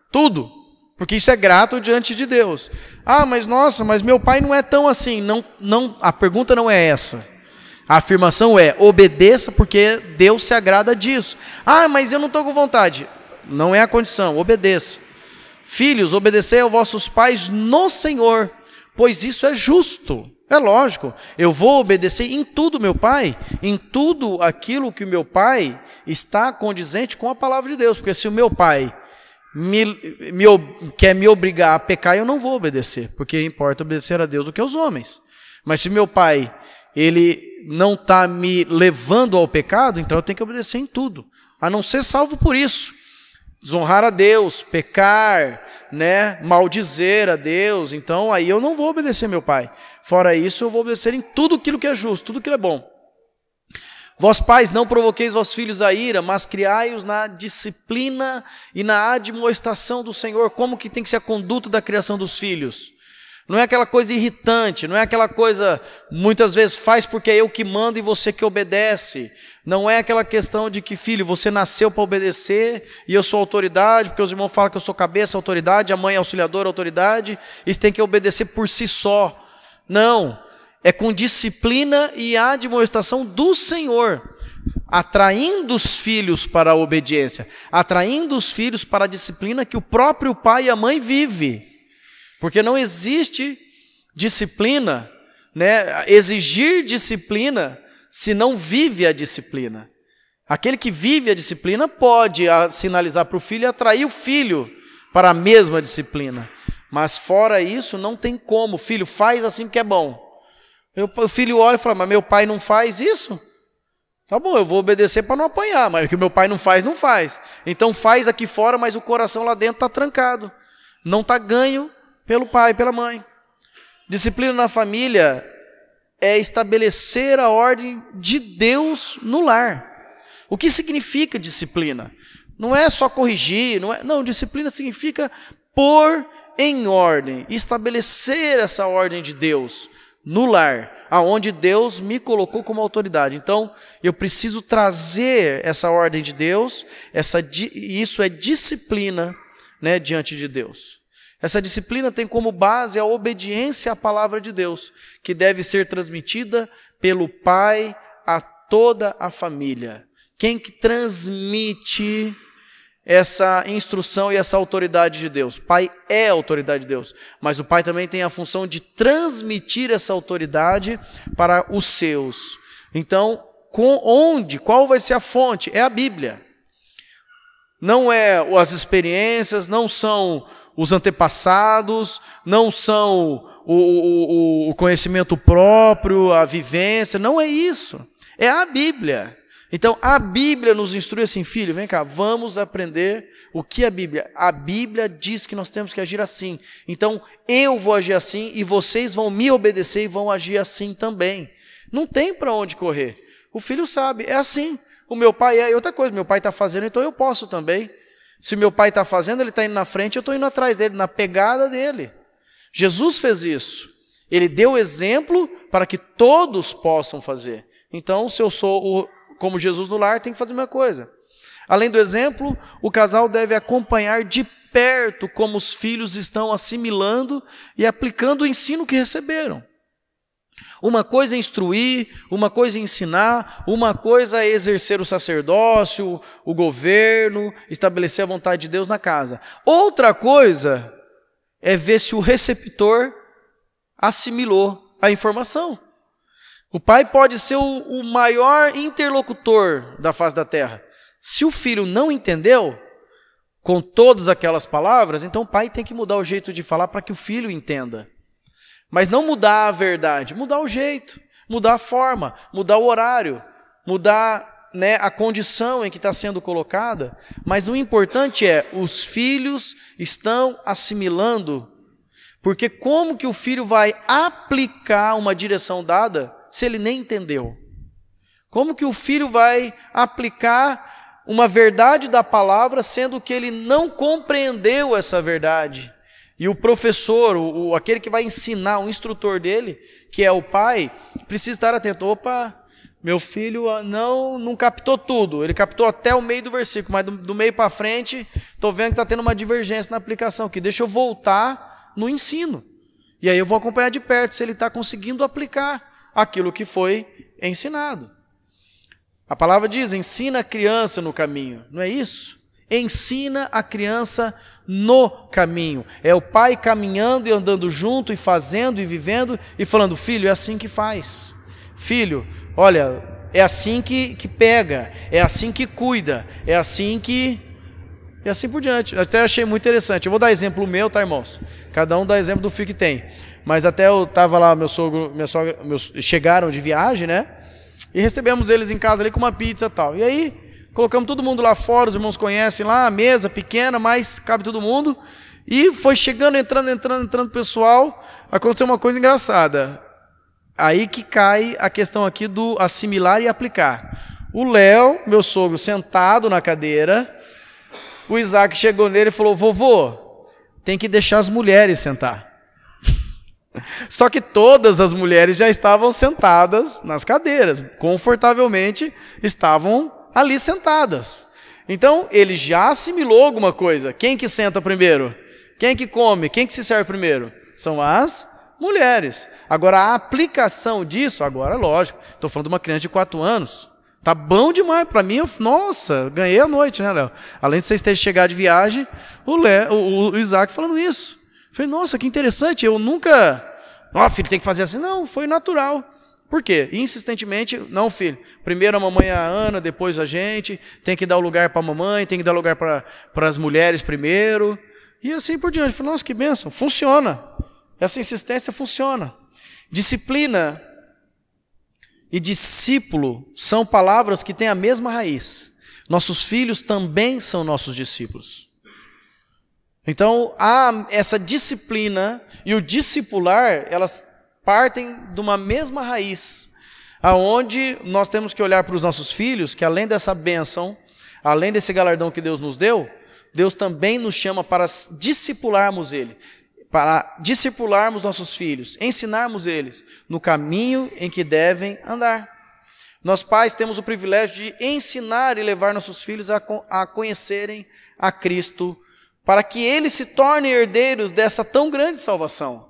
Tudo. Porque isso é grato diante de Deus. Ah, mas nossa, mas meu pai não é tão assim. Não, a pergunta não é essa. A afirmação é, obedeça porque Deus se agrada disso. Ah, mas eu não estou com vontade. Não é a condição, obedeça. Filhos, obedecei aos vossos pais no Senhor, pois isso é justo. É lógico, eu vou obedecer em tudo meu pai, em tudo aquilo que o meu pai está condizente com a palavra de Deus, porque se o meu pai quer me obrigar a pecar, eu não vou obedecer, porque importa obedecer a Deus do que aos homens. Mas se meu pai, ele não está me levando ao pecado, então eu tenho que obedecer em tudo, a não ser salvo por isso. Desonrar a Deus, pecar, né, maldizer a Deus, então aí eu não vou obedecer meu pai. Fora isso, eu vou obedecer em tudo aquilo que é justo, tudo aquilo é bom. Vós pais, não provoqueis vossos filhos a ira, mas criai-os na disciplina e na admoestação do Senhor. Como que tem que ser a conduta da criação dos filhos? Não é aquela coisa irritante, não é aquela coisa, muitas vezes, faz porque é eu que mando e você que obedece. Não é aquela questão de que, filho, você nasceu para obedecer e eu sou autoridade, porque os irmãos falam que eu sou cabeça, autoridade, a mãe é auxiliadora, autoridade, e você tem que obedecer por si só. Não, é com disciplina e admoestação do Senhor, atraindo os filhos para a obediência, atraindo os filhos para a disciplina que o próprio pai e a mãe vivem. Porque não existe disciplina, né? Exigir disciplina se não vive a disciplina. Aquele que vive a disciplina pode sinalizar para o filho e atrair o filho para a mesma disciplina. Mas fora isso, não tem como. Filho, faz assim que é bom. O filho olha e fala, mas meu pai não faz isso? Tá bom, eu vou obedecer para não apanhar, mas o que meu pai não faz, não faz. Então faz aqui fora, mas o coração lá dentro está trancado. Não está ganho pelo pai, pela mãe. Disciplina na família é estabelecer a ordem de Deus no lar. O que significa disciplina? Não é só corrigir, não, disciplina significa pôr em ordem, estabelecer essa ordem de Deus no lar, aonde Deus me colocou como autoridade. Então, eu preciso trazer essa ordem de Deus, isso é disciplina, né, diante de Deus. Essa disciplina tem como base a obediência à palavra de Deus, que deve ser transmitida pelo pai a toda a família. Quem que transmite essa instrução e essa autoridade de Deus? O pai é a autoridade de Deus, mas o pai também tem a função de transmitir essa autoridade para os seus. Então, qual vai ser a fonte? É a Bíblia. Não é as experiências, não são os antepassados, não são o conhecimento próprio, a vivência, não é isso. É a Bíblia. Então, a Bíblia nos instrui assim, filho, vem cá, vamos aprender o que é a Bíblia. A Bíblia diz que nós temos que agir assim. Então, eu vou agir assim e vocês vão me obedecer e vão agir assim também. Não tem para onde correr. O filho sabe, é assim. O meu pai é outra coisa, meu pai está fazendo, então eu posso também. Se o meu pai está fazendo, ele está indo na frente, eu estou indo atrás dele, na pegada dele. Jesus fez isso. Ele deu exemplo para que todos possam fazer. Então, se eu sou como Jesus no lar, tem que fazer a mesma coisa. Além do exemplo, o casal deve acompanhar de perto como os filhos estão assimilando e aplicando o ensino que receberam. Uma coisa é instruir, uma coisa é ensinar, uma coisa é exercer o sacerdócio, o governo, estabelecer a vontade de Deus na casa. Outra coisa é ver se o receptor assimilou a informação. O pai pode ser o maior interlocutor da face da terra. Se o filho não entendeu, com todas aquelas palavras, então o pai tem que mudar o jeito de falar para que o filho entenda. Mas não mudar a verdade, mudar o jeito, mudar a forma, mudar o horário, mudar, né, a condição em que está sendo colocada. Mas o importante é, os filhos estão assimilando, porque como que o filho vai aplicar uma direção dada se ele nem entendeu? Como que o filho vai aplicar uma verdade da palavra sendo que ele não compreendeu essa verdade? E o professor, aquele que vai ensinar, o instrutor dele, que é o pai, precisa estar atento. Opa, meu filho não captou tudo, ele captou até o meio do versículo, mas do meio para frente, estou vendo que está tendo uma divergência na aplicação, que deixa eu voltar no ensino. E aí eu vou acompanhar de perto se ele está conseguindo aplicar aquilo que foi ensinado. A palavra diz, ensina a criança no caminho, não é isso? Ensina a criança no caminho. É o pai caminhando e andando junto e fazendo e vivendo e falando, filho, é assim que faz. Filho, olha, é assim que pega, é assim que cuida, é assim que... E assim por diante. Eu até achei muito interessante. Eu vou dar exemplo meu, tá, irmãos? Cada um dá exemplo do filho que tem. Mas até eu estava lá, meu sogro, minha sogra, chegaram de viagem, né? E recebemos eles em casa ali com uma pizza e tal. E aí... colocamos todo mundo lá fora, os irmãos conhecem lá, a mesa pequena, mas cabe todo mundo. E foi chegando, entrando o pessoal. Aconteceu uma coisa engraçada. Aí que cai a questão aqui do assimilar e aplicar. O Léo, meu sogro, sentado na cadeira. O Isaac chegou nele e falou, vovô, tem que deixar as mulheres sentar. Só que todas as mulheres já estavam sentadas nas cadeiras. Confortavelmente estavam ali sentadas. Então, ele já assimilou alguma coisa. Quem que senta primeiro? Quem que come? Quem que se serve primeiro? São as mulheres. Agora, a aplicação disso, agora, lógico, estou falando de uma criança de 4 anos. Tá bom demais. Para mim, nossa, ganhei a noite, né, Léo? Além de vocês terem chegado de viagem, o Isaac falando isso. Falei, nossa, que interessante, eu nunca... filho, tem que fazer assim. Não, foi natural. Por quê? Insistentemente, não, filho, primeiro a mamãe e a Ana, depois a gente, tem que dar o lugar para a mamãe, tem que dar lugar para as mulheres primeiro, e assim por diante. Falei, nossa, que bênção, funciona, essa insistência funciona. Disciplina e discípulo são palavras que têm a mesma raiz. Nossos filhos também são nossos discípulos. Então, essa disciplina e o discipular, elas partem de uma mesma raiz, aonde nós temos que olhar para os nossos filhos, que além dessa bênção, além desse galardão que Deus nos deu, Deus também nos chama para discipularmos ele. para discipularmos nossos filhos, ensinarmos eles no caminho em que devem andar. Nós pais temos o privilégio de ensinar e levar nossos filhos a conhecerem a Cristo, para que eles se tornem herdeiros dessa tão grande salvação.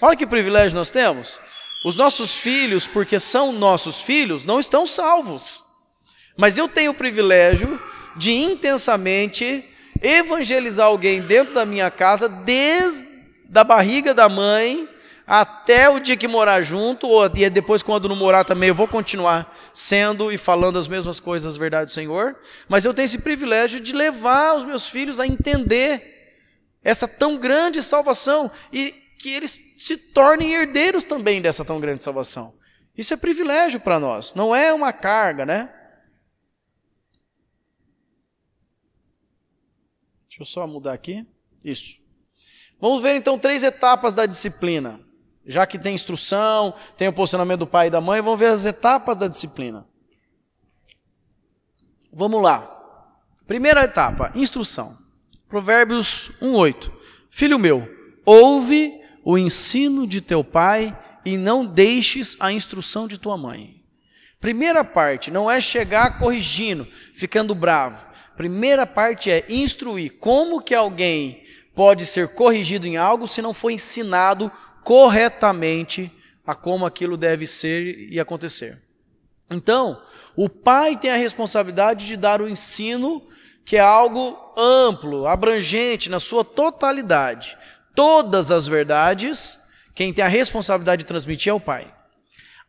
Olha que privilégio nós temos. Os nossos filhos, porque são nossos filhos, não estão salvos. Mas eu tenho o privilégio de intensamente evangelizar alguém dentro da minha casa, desde a barriga da mãe até o dia que morar junto, ou depois quando não morar também eu vou continuar sendo e falando as mesmas coisas, as verdades do Senhor. Mas eu tenho esse privilégio de levar os meus filhos a entender essa tão grande salvação e que eles se tornem herdeiros também dessa tão grande salvação. Isso é privilégio para nós, não é uma carga, né? Deixa eu só mudar aqui. Isso. Vamos ver então 3 etapas da disciplina. Já que tem instrução, tem o posicionamento do pai e da mãe, vamos ver as etapas da disciplina. Vamos lá. Primeira etapa, instrução. Provérbios 1:8. Filho meu, ouve o ensino de teu pai e não deixes a instrução de tua mãe. Primeira parte, não é chegar corrigindo, ficando bravo. Primeira parte é instruir. Como que alguém pode ser corrigido em algo se não for ensinado corretamente a como aquilo deve ser e acontecer? Então, o pai tem a responsabilidade de dar o ensino, que é algo amplo, abrangente na sua totalidade. Todas as verdades, quem tem a responsabilidade de transmitir é o pai.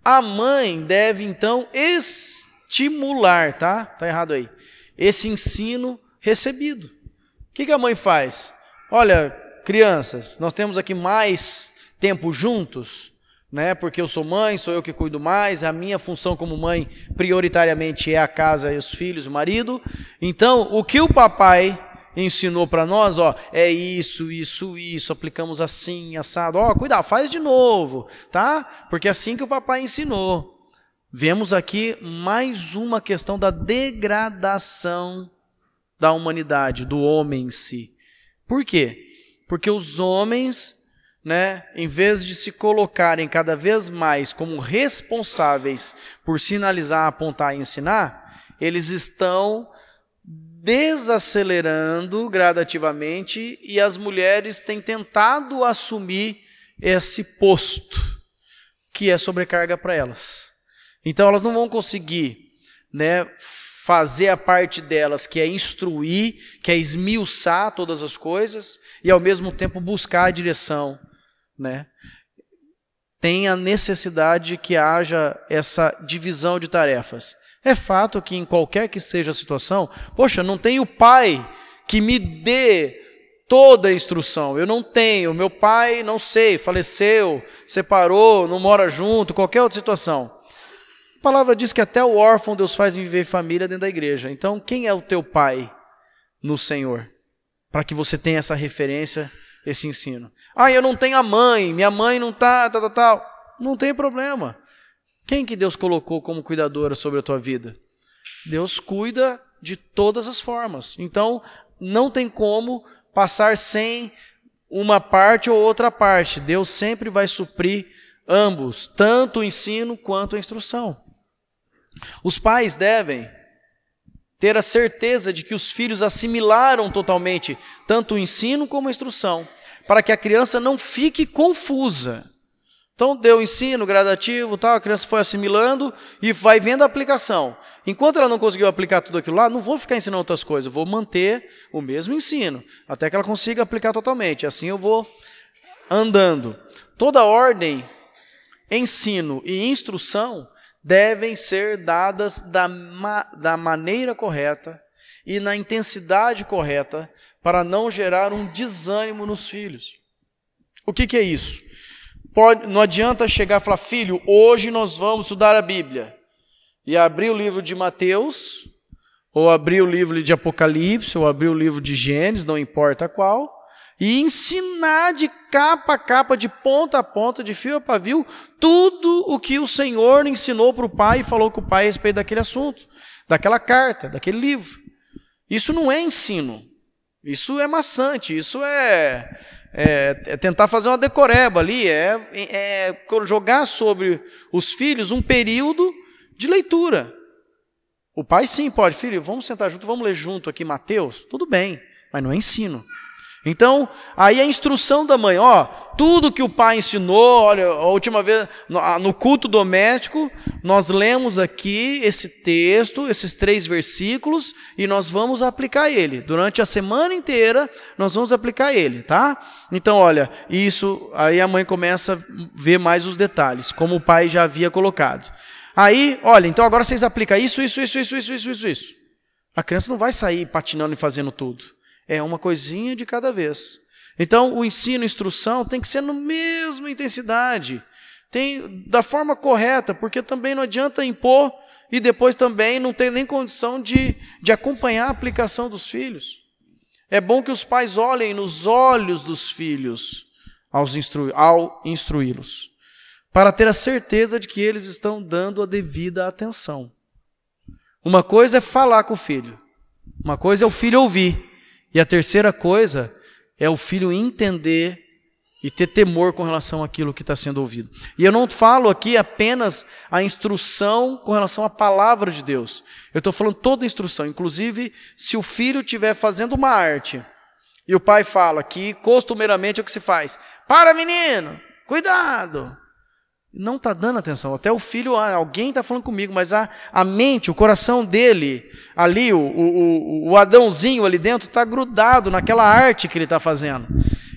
A mãe deve então estimular, tá? Tá errado aí. Esse ensino recebido. O que a mãe faz? Olha, crianças, nós temos aqui mais tempo juntos, né? Porque eu sou mãe, sou eu que cuido mais, a minha função como mãe prioritariamente é a casa e os filhos, o marido. Então, o que o papai ensinou para nós, ó, é isso, aplicamos assim, assado, ó, cuidado, faz de novo, tá? Porque é assim que o papai ensinou. Vemos aqui mais uma questão da degradação da humanidade, do homem em si. Por quê? Porque os homens, né, em vez de se colocarem cada vez mais como responsáveis por sinalizar, apontar e ensinar, eles estão desacelerando gradativamente e as mulheres têm tentado assumir esse posto, que é sobrecarga para elas. Então elas não vão conseguir, né, fazer a parte delas, que é instruir, que é esmiuçar todas as coisas e ao mesmo tempo buscar a direção, né? Tem a necessidade de que haja essa divisão de tarefas. É fato que em qualquer que seja a situação, poxa, não tem o pai que me dê toda a instrução. Eu não tenho, meu pai, não sei, faleceu, separou, não mora junto, qualquer outra situação. A palavra diz que até o órfão Deus faz viver em família dentro da igreja. Então, quem é o teu pai no Senhor? Para que você tenha essa referência, esse ensino. Ah, eu não tenho a mãe, minha mãe não está, tal. Não tem problema. Quem que Deus colocou como cuidadora sobre a tua vida? Deus cuida de todas as formas. Então, não tem como passar sem uma parte ou outra parte. Deus sempre vai suprir ambos, tanto o ensino quanto a instrução. Os pais devem ter a certeza de que os filhos assimilaram totalmente tanto o ensino como a instrução, para que a criança não fique confusa. Então, deu o ensino gradativo, tal, a criança foi assimilando e vai vendo a aplicação. Enquanto ela não conseguiu aplicar tudo aquilo lá, não vou ficar ensinando outras coisas, vou manter o mesmo ensino, até que ela consiga aplicar totalmente. Assim eu vou andando. Toda ordem, ensino e instrução devem ser dadas da maneira correta e na intensidade correta para não gerar um desânimo nos filhos. O que é isso? Não adianta chegar e falar, filho, hoje nós vamos estudar a Bíblia. E abrir o livro de Mateus, ou abrir o livro de Apocalipse, ou abrir o livro de Gênesis, não importa qual, e ensinar de capa a capa, de ponta a ponta, de fio a pavio, tudo o que o Senhor ensinou para o pai e falou com o pai a respeito daquele assunto, daquela carta, daquele livro. Isso não é ensino, isso é maçante, isso é tentar fazer uma decoreba ali, jogar sobre os filhos um período de leitura. O pai sim pode, filho, vamos sentar junto, vamos ler junto aqui Mateus, tudo bem, mas não é ensino. Então, aí a instrução da mãe, tudo que o pai ensinou, olha, a última vez, no culto doméstico, nós lemos aqui esse texto, esses 3 versículos, e nós vamos aplicar ele. Durante a semana inteira, nós vamos aplicar ele, tá? Então, olha, isso, aí a mãe começa a ver mais os detalhes, como o pai já havia colocado. Aí, olha, então agora vocês aplicam isso. A criança não vai sair patinando e fazendo tudo. É uma coisinha de cada vez. Então, o ensino, a instrução tem que ser na mesma intensidade. Da forma correta, porque também não adianta impor e depois também não tem nem condição de acompanhar a aplicação dos filhos. É bom que os pais olhem nos olhos dos filhos ao instruí-los, para ter a certeza de que eles estão dando a devida atenção. Uma coisa é falar com o filho, uma coisa é o filho ouvir. E a terceira coisa é o filho entender e ter temor com relação àquilo que está sendo ouvido. E eu não falo aqui apenas a instrução com relação à palavra de Deus. Eu estou falando toda a instrução. Inclusive, se o filho estiver fazendo uma arte e o pai fala que costumeiramente é o que se faz. Para, menino! Cuidado! Não está dando atenção. Até o filho, alguém está falando comigo, mas a mente, o coração dele, ali, o Adãozinho ali dentro, está grudado naquela arte que ele está fazendo.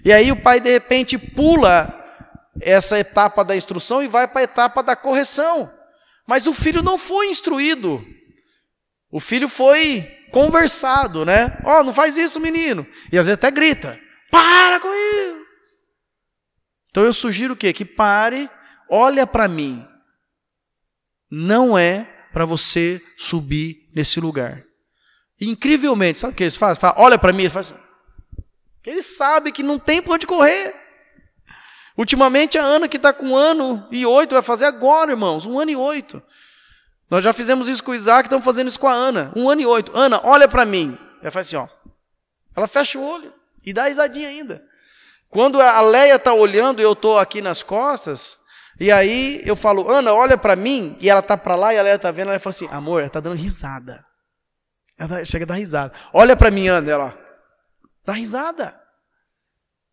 E aí o pai, de repente, pula essa etapa da instrução e vai para a etapa da correção. Mas o filho não foi instruído. O filho foi conversado, né? Não faz isso, menino. E às vezes até grita, para com isso. Então eu sugiro o quê? Que pare. Olha para mim, não é para você subir nesse lugar. E, incrivelmente, sabe o que eles fazem? Olha para mim, eles fazem. Eles sabem que não tem para onde correr. Ultimamente a Ana, que está com 1 ano e 8, vai fazer agora, irmãos, 1 ano e 8. Nós já fizemos isso com o Isaac, estamos fazendo isso com a Ana, 1 ano e 8. Ana, olha para mim. Ela faz assim, ela fecha o olho e dá risadinha ainda. Quando a Leia está olhando e eu estou aqui nas costas, e aí eu falo, Ana, olha para mim, e ela está para lá e a Leia está vendo, ela fala assim, amor, ela está dando risada. Ela chega a dar risada. Olha para mim, Ana, ela dá risada.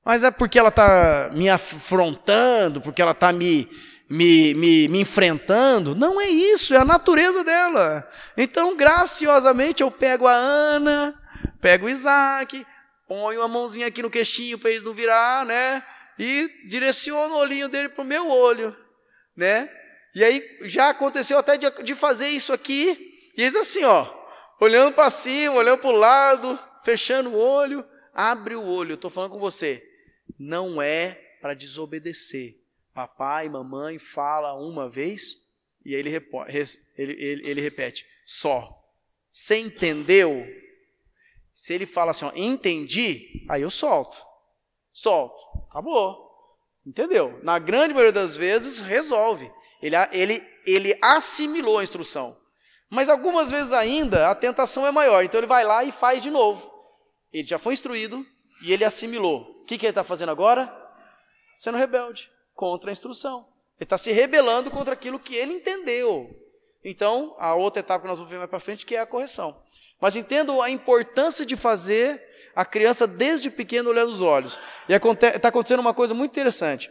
Mas é porque ela está me afrontando, porque ela está me enfrentando? Não é isso, é a natureza dela. Então, graciosamente, eu pego a Ana, pego o Isaac, ponho a mãozinha aqui no queixinho para eles não virar, né? E direciono o olhinho dele para o meu olho, né? E aí já aconteceu até de fazer isso aqui, e eles assim, olhando para cima, olhando para o lado, fechando o olho, abre o olho. Eu estou falando com você, não é para desobedecer. Papai, mamãe fala uma vez, e aí ele repete, só. Você entendeu? Se ele fala assim, entendi, aí eu solto. Acabou. Entendeu? Na grande maioria das vezes, resolve. Ele assimilou a instrução. Mas algumas vezes ainda, a tentação é maior. Então ele vai lá e faz de novo. Ele já foi instruído e ele assimilou. O que ele está fazendo agora? Sendo rebelde contra a instrução. Ele está se rebelando contra aquilo que ele entendeu. Então, a outra etapa que nós vamos ver mais para frente, que é a correção. Mas entendo a importância de fazer a criança desde pequeno olhando nos olhos. E está acontecendo uma coisa muito interessante.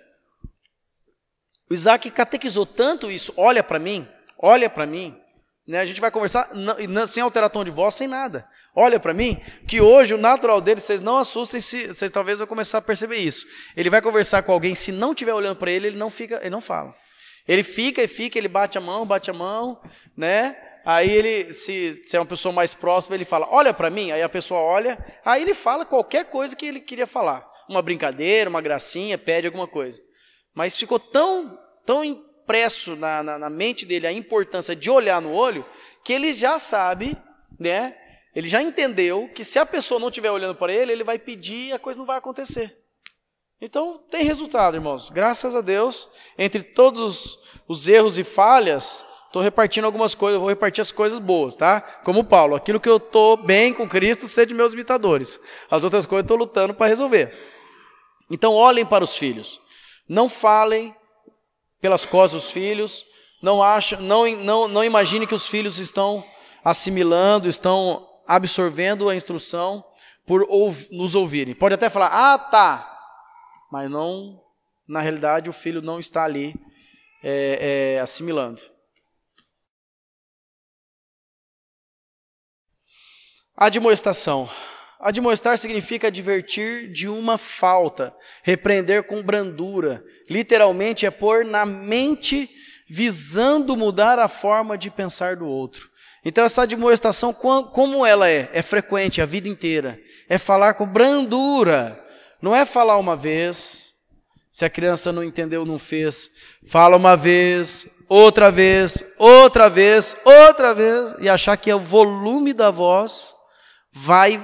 O Isaac catequizou tanto isso, olha para mim, né? A gente vai conversar sem alterar tom de voz, sem nada. Olha para mim, que hoje o natural dele, vocês não assustem, vocês talvez vão começar a perceber isso. Ele vai conversar com alguém, se não estiver olhando para ele, ele não fala. Ele fica, ele bate a mão, né? Aí ele, se é uma pessoa mais próxima, ele fala, olha para mim, aí a pessoa olha, aí ele fala qualquer coisa que ele queria falar. Uma brincadeira, uma gracinha, pede alguma coisa. Mas ficou tão impresso na mente dele a importância de olhar no olho, que ele já sabe, né? Ele já entendeu que se a pessoa não estiver olhando para ele, ele vai pedir e a coisa não vai acontecer. Então tem resultado, irmãos. Graças a Deus, entre todos os erros e falhas, estou repartindo algumas coisas, eu vou repartir as coisas boas, tá? Como Paulo, aquilo que eu estou bem com Cristo, sede meus imitadores. As outras coisas eu estou lutando para resolver. Então olhem para os filhos. Não falem pelas costas dos filhos. Não imagine que os filhos estão assimilando, estão absorvendo a instrução por nos ouvirem. Pode até falar, ah, tá. Mas não, na realidade o filho não está ali assimilando. Admoestação. Admoestar significa advertir de uma falta, repreender com brandura. Literalmente é pôr na mente visando mudar a forma de pensar do outro. Então essa admoestação, como ela é? É frequente a vida inteira. É falar com brandura. Não é falar uma vez, se a criança não entendeu, não fez. Fala uma vez, outra vez, outra vez, outra vez. E achar que o volume da voz vai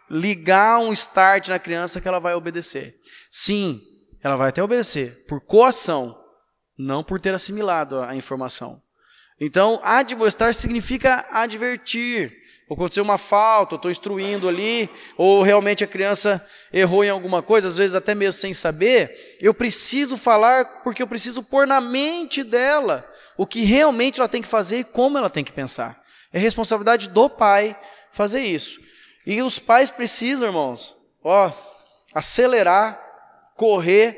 ligar um start na criança que ela vai obedecer. Sim, ela vai até obedecer, por coação, não por ter assimilado a informação. Então, admoestar significa advertir. Aconteceu uma falta, eu estou instruindo ali, ou realmente a criança errou em alguma coisa, às vezes até mesmo sem saber, eu preciso falar porque eu preciso pôr na mente dela o que realmente ela tem que fazer e como ela tem que pensar. É responsabilidade do pai fazer isso. E os pais precisam, irmãos, acelerar, correr,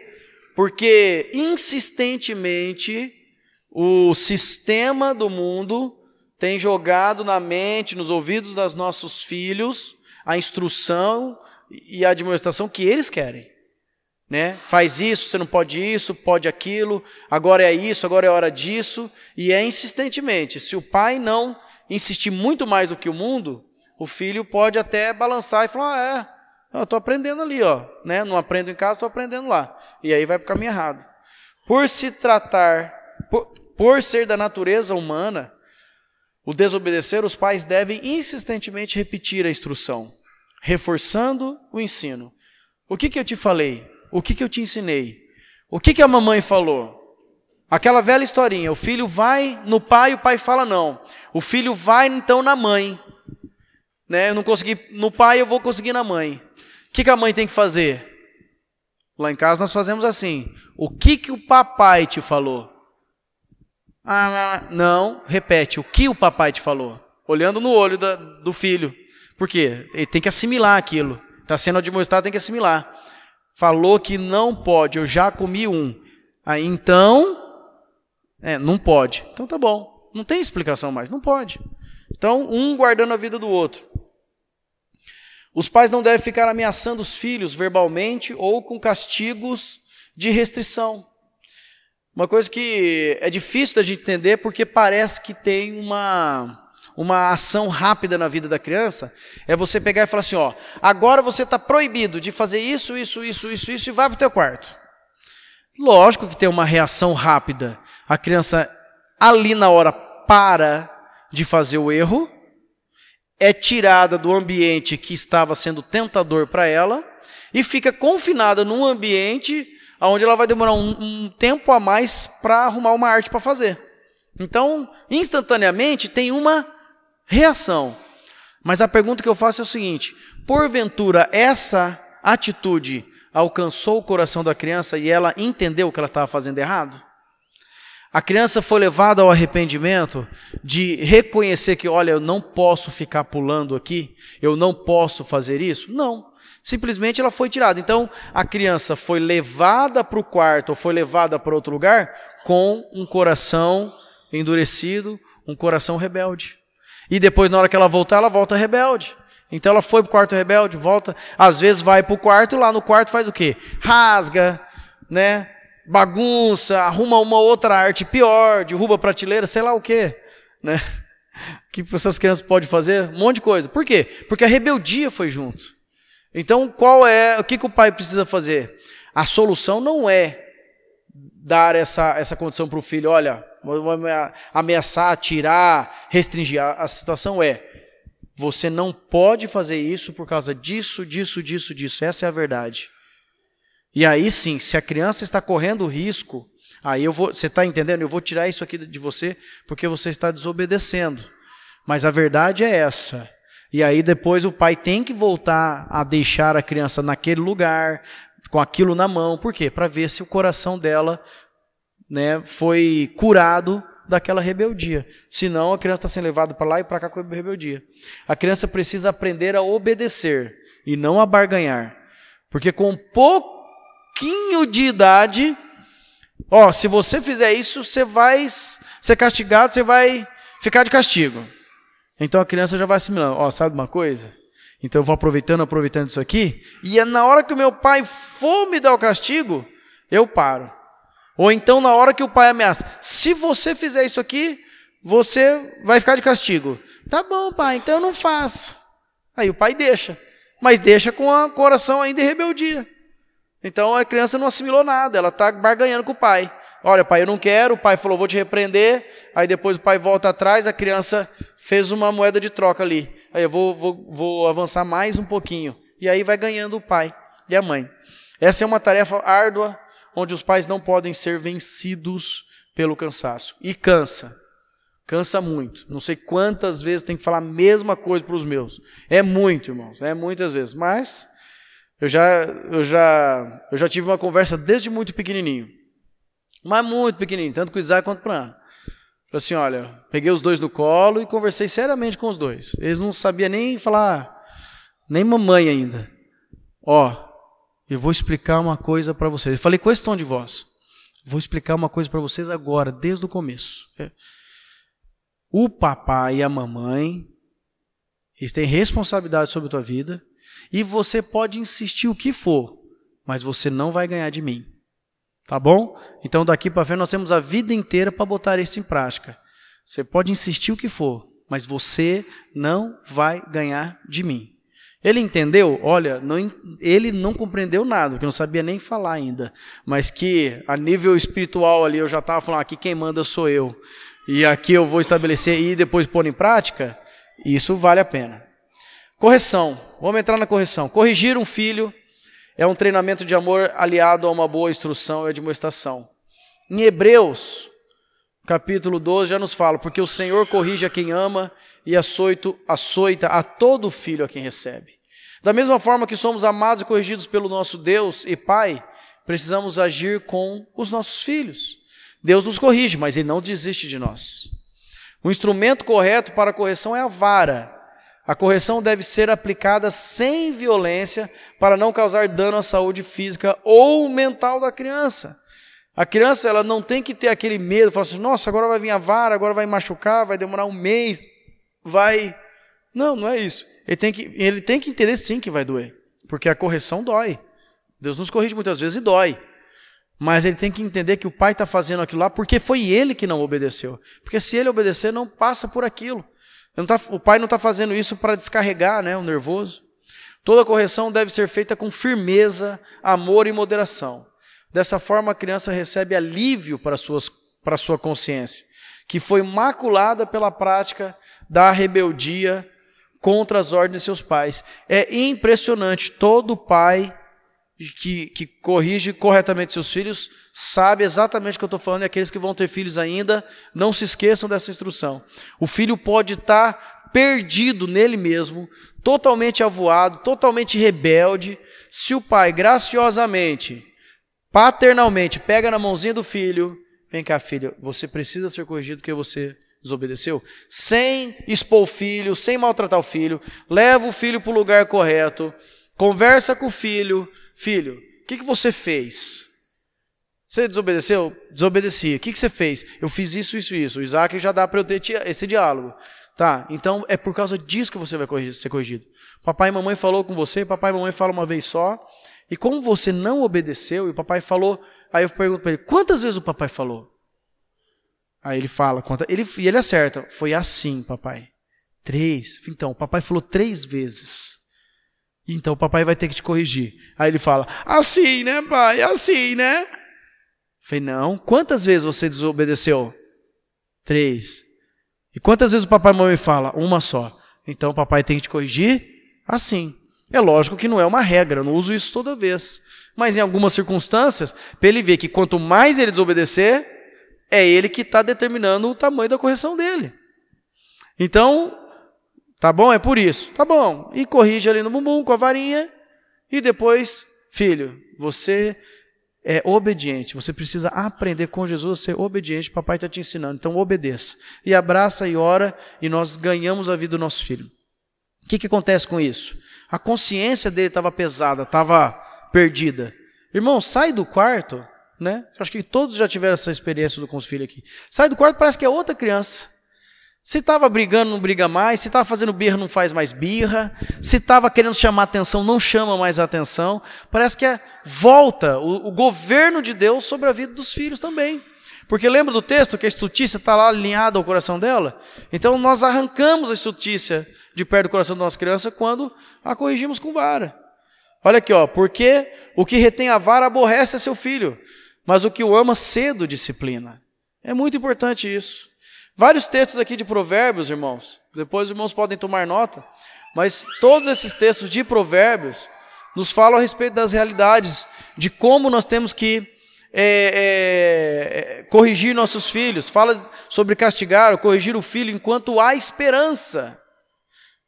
porque insistentemente o sistema do mundo tem jogado na mente, nos ouvidos dos nossos filhos, a instrução e a admoestação que eles querem. Né? Faz isso, você não pode isso, pode aquilo, agora é isso, agora é hora disso. E é insistentemente. Se o pai não insistir muito mais do que o mundo, o filho pode até balançar e falar, eu estou aprendendo ali, né? Não aprendo em casa, estou aprendendo lá. E aí vai para o caminho errado. Por ser da natureza humana, o desobedecer, os pais devem insistentemente repetir a instrução, reforçando o ensino. O que eu te falei? O que eu te ensinei? O que a mamãe falou? Aquela velha historinha, o filho vai no pai e o pai fala não. O filho vai então na mãe. Né? Eu não consegui no pai, eu vou conseguir na mãe. O que a mãe tem que fazer? Lá em casa nós fazemos assim. O que o papai te falou? Não, repete. O que o papai te falou? Olhando no olho do filho. Por quê? Ele tem que assimilar aquilo. Está sendo admoestado, tem que assimilar. Falou que não pode, eu já comi um. Aí então, não pode. Então tá bom. Não tem explicação mais, não pode. Então, um guardando a vida do outro. Os pais não devem ficar ameaçando os filhos verbalmente ou com castigos de restrição. Uma coisa que é difícil da gente entender porque parece que tem uma ação rápida na vida da criança, é você pegar e falar assim, agora você está proibido de fazer isso e vai para o teu quarto. Lógico que tem uma reação rápida. A criança ali na hora para de fazer o erro, é tirada do ambiente que estava sendo tentador para ela e fica confinada num ambiente onde ela vai demorar um tempo a mais para arrumar uma arte para fazer. Então, instantaneamente, tem uma reação. Mas a pergunta que eu faço é o seguinte, porventura essa atitude alcançou o coração da criança e ela entendeu que ela estava fazendo errado? A criança foi levada ao arrependimento de reconhecer que, olha, eu não posso ficar pulando aqui, eu não posso fazer isso? Não, simplesmente ela foi tirada. Então, a criança foi levada para o quarto ou foi levada para outro lugar com um coração endurecido, um coração rebelde. E depois, na hora que ela volta rebelde. Então, ela foi para o quarto rebelde, volta, às vezes vai para o quarto e lá no quarto faz o quê? Rasga, né? Bagunça, arruma uma outra arte pior, derruba a prateleira, sei lá o quê, né? O que essas crianças podem fazer? Um monte de coisa. Por quê? Porque a rebeldia foi junto. Então, o que o pai precisa fazer? A solução não é dar essa condição para o filho, olha, vou ameaçar, tirar, restringir. A situação é, você não pode fazer isso por causa disso. Essa é a verdade. E aí sim, se a criança está correndo risco, aí você está entendendo? Eu vou tirar isso aqui de você porque você está desobedecendo. Mas a verdade é essa. E aí depois o pai tem que voltar a deixar a criança naquele lugar, com aquilo na mão. Por quê? Para ver se o coração dela, né, foi curado daquela rebeldia. Senão a criança está sendo levada para lá e para cá com a rebeldia. A criança precisa aprender a obedecer e não a barganhar. Porque com pouquinho de idade, se você fizer isso, você vai ser castigado, você vai ficar de castigo. Então a criança já vai assimilando. Sabe uma coisa? Então eu vou aproveitando isso aqui, e na hora que o meu pai for me dar o castigo, eu paro. Ou então na hora que o pai ameaça, se você fizer isso aqui, você vai ficar de castigo. Tá bom, pai, então eu não faço. Aí o pai deixa, mas deixa com o coração ainda em rebeldia. Então a criança não assimilou nada, ela está barganhando com o pai. Olha, pai, eu não quero, o pai falou, vou te repreender. Aí depois o pai volta atrás, a criança fez uma moeda de troca ali. Aí eu vou avançar mais um pouquinho. E aí vai ganhando o pai e a mãe. Essa é uma tarefa árdua, onde os pais não podem ser vencidos pelo cansaço. E cansa muito. Não sei quantas vezes tem que falar a mesma coisa para os meus. É muito, irmãos, é muitas vezes. Mas eu já tive uma conversa desde muito pequenininho. Mas muito pequenininho, tanto com o Isaac quanto com a Ana. Falei assim, olha, peguei os dois no colo e conversei seriamente com os dois. Eles não sabiam nem falar, nem mamãe ainda. Eu vou explicar uma coisa para vocês. Eu falei com esse tom de voz. Vou explicar uma coisa para vocês agora, desde o começo. O papai e a mamãe, eles têm responsabilidade sobre a tua vida, e você pode insistir o que for, mas você não vai ganhar de mim. Tá bom? Então daqui para frente nós temos a vida inteira para botar isso em prática. Você pode insistir o que for, mas você não vai ganhar de mim. Ele entendeu? Olha, ele não compreendeu nada, porque não sabia nem falar ainda. Mas que a nível espiritual ali eu já estava falando, aqui quem manda sou eu. E aqui eu vou estabelecer e depois pôr em prática, isso vale a pena. Correção, vamos entrar na correção. Corrigir um filho é um treinamento de amor aliado a uma boa instrução e admoestação. Em Hebreus, capítulo 12, já nos fala, porque o Senhor corrige a quem ama e açoita a todo filho a quem recebe. Da mesma forma que somos amados e corrigidos pelo nosso Deus e Pai, precisamos agir com os nossos filhos. Deus nos corrige, mas Ele não desiste de nós. O instrumento correto para a correção é a vara. A correção deve ser aplicada sem violência para não causar dano à saúde física ou mental da criança. A criança ela não tem que ter aquele medo, falar assim, nossa, agora vai vir a vara, agora vai machucar, vai demorar um mês, vai... Não é isso. Ele tem que entender sim que vai doer, porque a correção dói. Deus nos corrige muitas vezes e dói. Mas ele tem que entender que o pai está fazendo aquilo lá porque foi ele que não obedeceu. Porque se ele obedecer, não passa por aquilo. O pai não está fazendo isso para descarregar, né, o nervoso. Toda correção deve ser feita com firmeza, amor e moderação. Dessa forma, a criança recebe alívio para a sua consciência, que foi maculada pela prática da rebeldia contra as ordens de seus pais. É impressionante, todo pai que corrige corretamente seus filhos sabe exatamente o que eu estou falando, e aqueles que vão ter filhos ainda, não se esqueçam dessa instrução. O filho pode estar perdido nele mesmo, totalmente avoado, totalmente rebelde, se o pai graciosamente, paternalmente, pega na mãozinha do filho, vem cá filho, você precisa ser corrigido porque você desobedeceu, sem expor o filho, sem maltratar o filho, leva o filho para o lugar correto, conversa com o filho, filho, o que você fez? Você desobedeceu? Desobedeci. O que você fez? Eu fiz isso, isso, isso. O Isaac já dá para eu ter esse diálogo. Tá, então é por causa disso que você vai ser corrigido. Papai e mamãe falou com você, papai e mamãe falam uma vez só, e como você não obedeceu, e o papai falou, aí eu pergunto para ele, quantas vezes o papai falou? Aí ele fala, e ele acerta, foi assim, papai. 3. Então, o papai falou 3 vezes. Então o papai vai ter que te corrigir. Aí ele fala, assim, né, pai? Assim, né? Falei, não. Quantas vezes você desobedeceu? 3. E quantas vezes o papai e a mamãe fala? 1 só. Então o papai tem que te corrigir assim. É lógico que não é uma regra, eu não uso isso toda vez. Mas em algumas circunstâncias, para ele ver que quanto mais ele desobedecer, é ele que está determinando o tamanho da correção dele. Então, tá bom? É por isso. Tá bom. E corrige ali no bumbum com a varinha e depois filho, você é obediente, você precisa aprender com Jesus a ser obediente, papai está te ensinando, então obedeça. E abraça e ora, e nós ganhamos a vida do nosso filho. O que acontece com isso? A consciência dele estava pesada, estava perdida. Irmão, sai do quarto, né? Acho que todos já tiveram essa experiência com os filhos aqui. Sai do quarto, parece que é outra criança. Se estava brigando, não briga mais. Se estava fazendo birra, não faz mais birra. Se estava querendo chamar atenção, não chama mais atenção. Parece que volta o governo de Deus sobre a vida dos filhos também. Porque lembra do texto que a estutícia está lá alinhada ao coração dela? Então nós arrancamos a estutícia de perto do coração da nossa criança quando a corrigimos com vara. Olha aqui, ó, porque o que retém a vara aborrece a seu filho, mas o que o ama cedo disciplina. É muito importante isso. Vários textos aqui de Provérbios, irmãos, depois os irmãos podem tomar nota, mas todos esses textos de Provérbios nos falam a respeito das realidades, de como nós temos que corrigir nossos filhos. Fala sobre castigar ou corrigir o filho enquanto há esperança,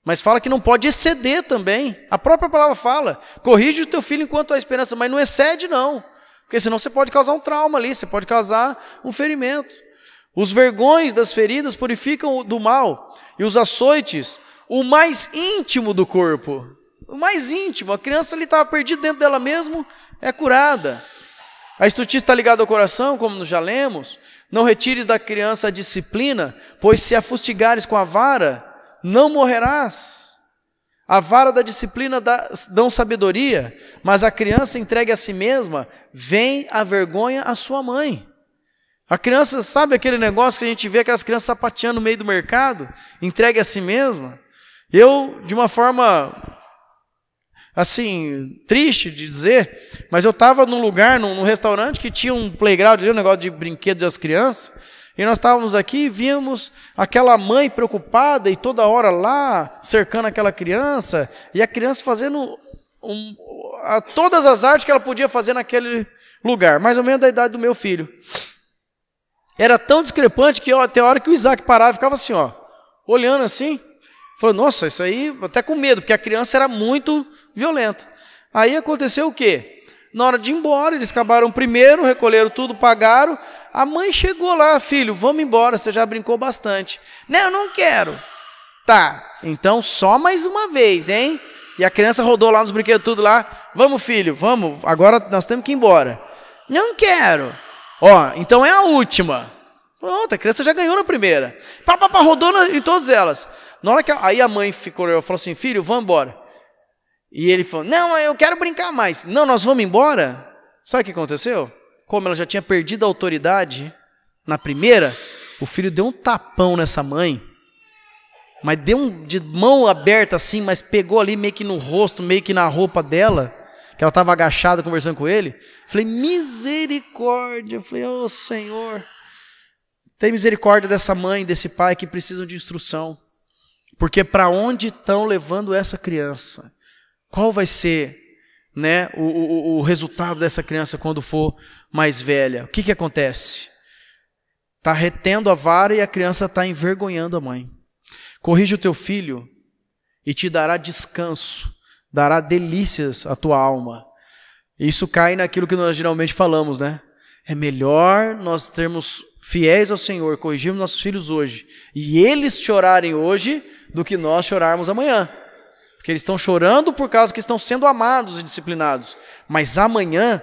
mas fala que não pode exceder também. A própria palavra fala, corrige o teu filho enquanto há esperança, mas não excede não, porque senão você pode causar um trauma ali, você pode causar um ferimento. Os vergões das feridas purificam do mal, e os açoites, o mais íntimo do corpo. O mais íntimo, a criança ali estava perdida dentro dela mesmo, é curada. A estutícia está ligada ao coração, como nós já lemos. Não retires da criança a disciplina, pois se a fustigares com a vara, não morrerás. A vara da disciplina dão sabedoria, mas a criança entregue a si mesma, vem a vergonha à sua mãe. A criança, sabe aquele negócio que a gente vê, aquelas crianças sapateando no meio do mercado, entregue a si mesma? Eu, de uma forma, assim, triste de dizer, mas eu estava num lugar, num restaurante que tinha um playground, um negócio de brinquedo das crianças, e nós estávamos aqui e víamos aquela mãe preocupada e toda hora lá, cercando aquela criança, e a criança fazendo todas as artes que ela podia fazer naquele lugar, mais ou menos da idade do meu filho. Era tão discrepante que até a hora que o Isaac parava, ficava assim, ó, olhando assim, falou, nossa, isso aí, até com medo, porque a criança era muito violenta. Aí aconteceu o quê? Na hora de ir embora, eles acabaram primeiro, recolheram tudo, pagaram, a mãe chegou lá, filho, vamos embora, você já brincou bastante. Não, não quero. Tá, então só mais uma vez, hein? E a criança rodou lá nos brinquedos tudo lá, vamos filho, vamos, agora nós temos que ir embora. Não quero. Ó, então é a última. Pronto, a criança já ganhou na primeira. Rodou em todas elas. Na hora que aí a mãe falou assim, filho, vamos embora. E ele falou, não, eu quero brincar mais. Não, nós vamos embora. Sabe o que aconteceu? Como ela já tinha perdido a autoridade na primeira, o filho deu um tapão nessa mãe, mas deu de mão aberta assim, mas pegou ali meio que no rosto, meio que na roupa dela, que ela estava agachada conversando com ele. Falei, misericórdia. Falei, ô Senhor, tem misericórdia dessa mãe, desse pai que precisam de instrução. Porque para onde estão levando essa criança? Qual vai ser, né, o resultado dessa criança quando for mais velha? O que acontece? Está retendo a vara e a criança está envergonhando a mãe. Corrige o teu filho e te dará descanso, dará delícias à tua alma. Isso cai naquilo que nós geralmente falamos, né? É melhor nós termos fiéis ao Senhor, corrigirmos nossos filhos hoje, e eles chorarem hoje, do que nós chorarmos amanhã. Porque eles estão chorando por causa que estão sendo amados e disciplinados. Mas amanhã,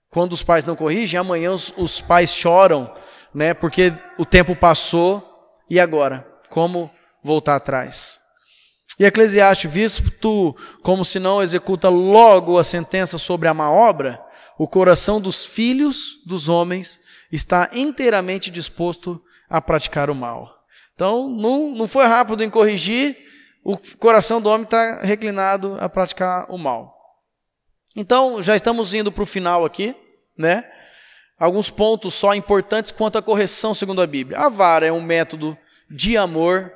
quando os pais não corrigem, amanhã os pais choram, né? Porque o tempo passou, e agora? Como voltar atrás? E Eclesiastes, visto como se não executa logo a sentença sobre a má obra, o coração dos filhos dos homens está inteiramente disposto a praticar o mal. Então, não foi rápido em corrigir, o coração do homem está reclinado a praticar o mal. Então, já estamos indo para o final aqui, né? Alguns pontos só importantes quanto à correção segundo a Bíblia. A vara é um método de amor,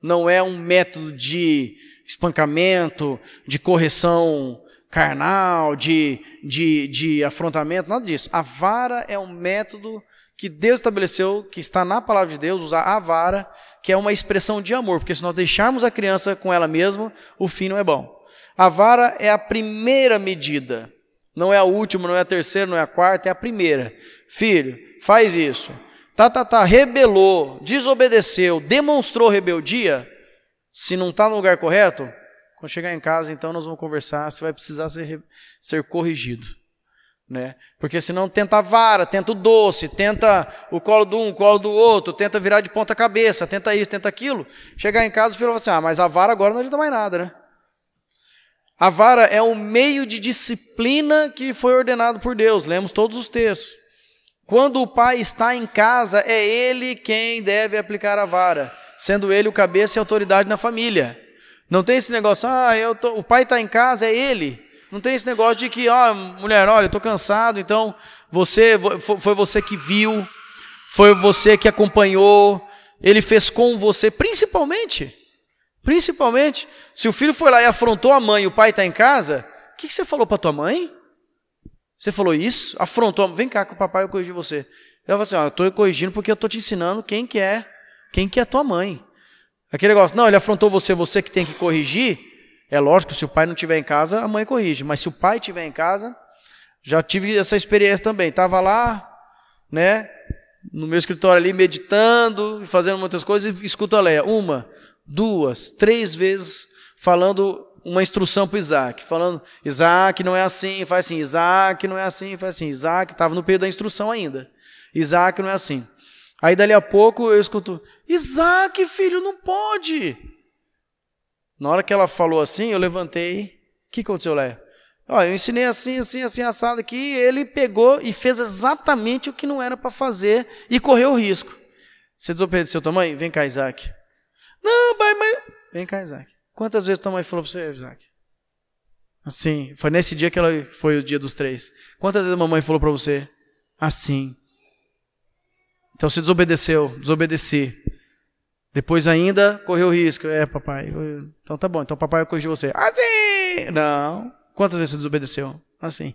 não é um método de espancamento, de correção carnal, de afrontamento, nada disso. A vara é um método que Deus estabeleceu, que está na palavra de Deus, usar a vara, que é uma expressão de amor, porque se nós deixarmos a criança com ela mesma, o fim não é bom. A vara é a primeira medida Não é a última, não é a terceira, não é a quarta, é a primeira. Filho, faz isso. Rebelou, desobedeceu, demonstrou rebeldia. Se não está no lugar correto, quando chegar em casa, então nós vamos conversar, você vai precisar ser corrigido. Né? Porque senão tenta a vara, tenta o doce, tenta o colo de um, o colo do outro, tenta virar de ponta cabeça, tenta isso, tenta aquilo. Chegar em casa, o filho vai assim, mas a vara agora não adianta mais nada, né? A vara é um meio de disciplina que foi ordenado por Deus, lemos todos os textos. Quando o pai está em casa, é ele quem deve aplicar a vara, sendo ele o cabeça e autoridade na família. Não tem esse negócio, o pai está em casa, é ele. Não tem esse negócio de que, mulher, olha, eu estou cansado, então foi você que viu, foi você que acompanhou, ele fez com você, principalmente, se o filho foi lá e afrontou a mãe e o pai está em casa, o que você falou para tua mãe? Você falou isso? Afrontou, vem cá que o papai vai corrigir você. Ela falou assim, eu estou corrigindo porque eu estou te ensinando quem que é tua mãe. Aquele negócio, não, ele afrontou você que tem que corrigir. É lógico, se o pai não estiver em casa, a mãe corrige. Mas se o pai estiver em casa, já tive essa experiência também. Estava lá, né, no meu escritório ali, meditando, fazendo muitas coisas, e escuto a Leia 1, 2, 3 vezes falando uma instrução para o Isaac. Falando, Isaac não é assim, faz assim. Isaac não é assim, faz assim. Isaac estava no período da instrução ainda. Isaac não é assim. Aí dali a pouco eu escuto, Isaac, filho, não pode. Na hora que ela falou assim, eu levantei. O que aconteceu, Leia? Eu ensinei assim, assado aqui. Ele pegou e fez exatamente o que não era para fazer e correu o risco. Você desobedeceu tua mãe? Vem cá, Isaac. Não, pai, mas... Vem cá, Isaac. Quantas vezes tua mãe falou para você, Isaac? Assim, foi nesse dia que foi o dia dos 3. Quantas vezes a mamãe falou para você? Assim. Então você desobedeci. Depois ainda correu o risco. Papai. Então tá bom, então papai vai corrigir você. Assim! Não. Quantas vezes você desobedeceu? Assim.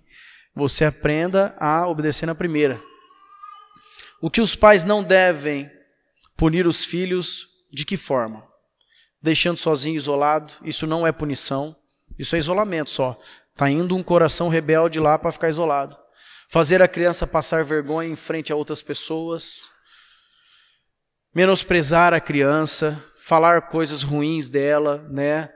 Você aprenda a obedecer na primeira. O que os pais não devem punir os filhos, de que forma? Deixando sozinho, isolado. Isso não é punição. Isso é isolamento só. Está indo um coração rebelde lá para ficar isolado. Fazer a criança passar vergonha em frente a outras pessoas. Menosprezar a criança. Falar coisas ruins dela, né?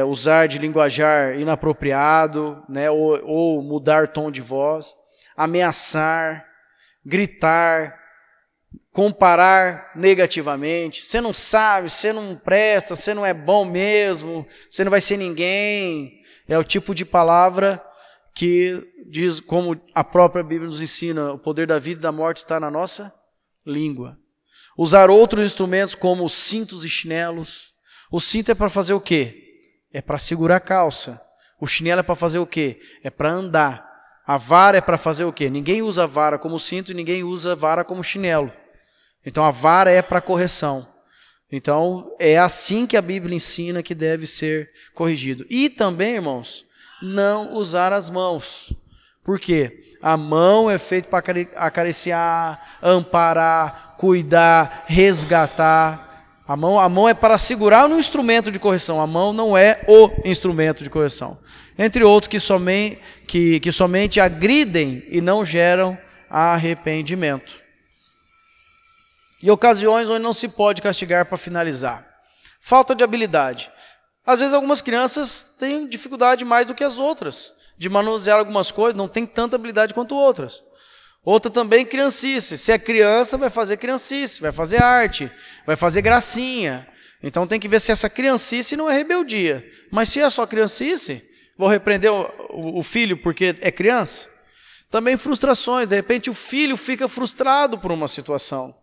Usar de linguajar inapropriado, né? Ou mudar tom de voz. Ameaçar. Gritar. Comparar negativamente. Você não sabe, você não presta, você não é bom mesmo, você não vai ser ninguém. É o tipo de palavra que diz, como a própria Bíblia nos ensina, o poder da vida e da morte está na nossa língua. Usar outros instrumentos como os cintos e chinelos. O cinto é para fazer o quê? É para segurar a calça. O chinelo é para fazer o quê? É para andar. A vara é para fazer o quê? Ninguém usa vara como cinto e ninguém usa vara como chinelo. Então a vara é para correção. Então é assim que a Bíblia ensina que deve ser corrigido. E também, irmãos, não usar as mãos. Por quê? A mão é feita para acariciar, amparar, cuidar, resgatar. A mão é para segurar no instrumento de correção. A mão não é o instrumento de correção. Entre outros que somente agridem e não geram arrependimento. E ocasiões onde não se pode castigar para finalizar. Falta de habilidade. Às vezes algumas crianças têm dificuldade mais do que as outras de manusear algumas coisas, não tem tanta habilidade quanto outras. Outra também, criancice. Se é criança, vai fazer criancice, vai fazer arte, vai fazer gracinha. Então tem que ver se essa criancice não é rebeldia. Mas se é só criancice, vou repreender o filho porque é criança? Também frustrações. De repente o filho fica frustrado por uma situação.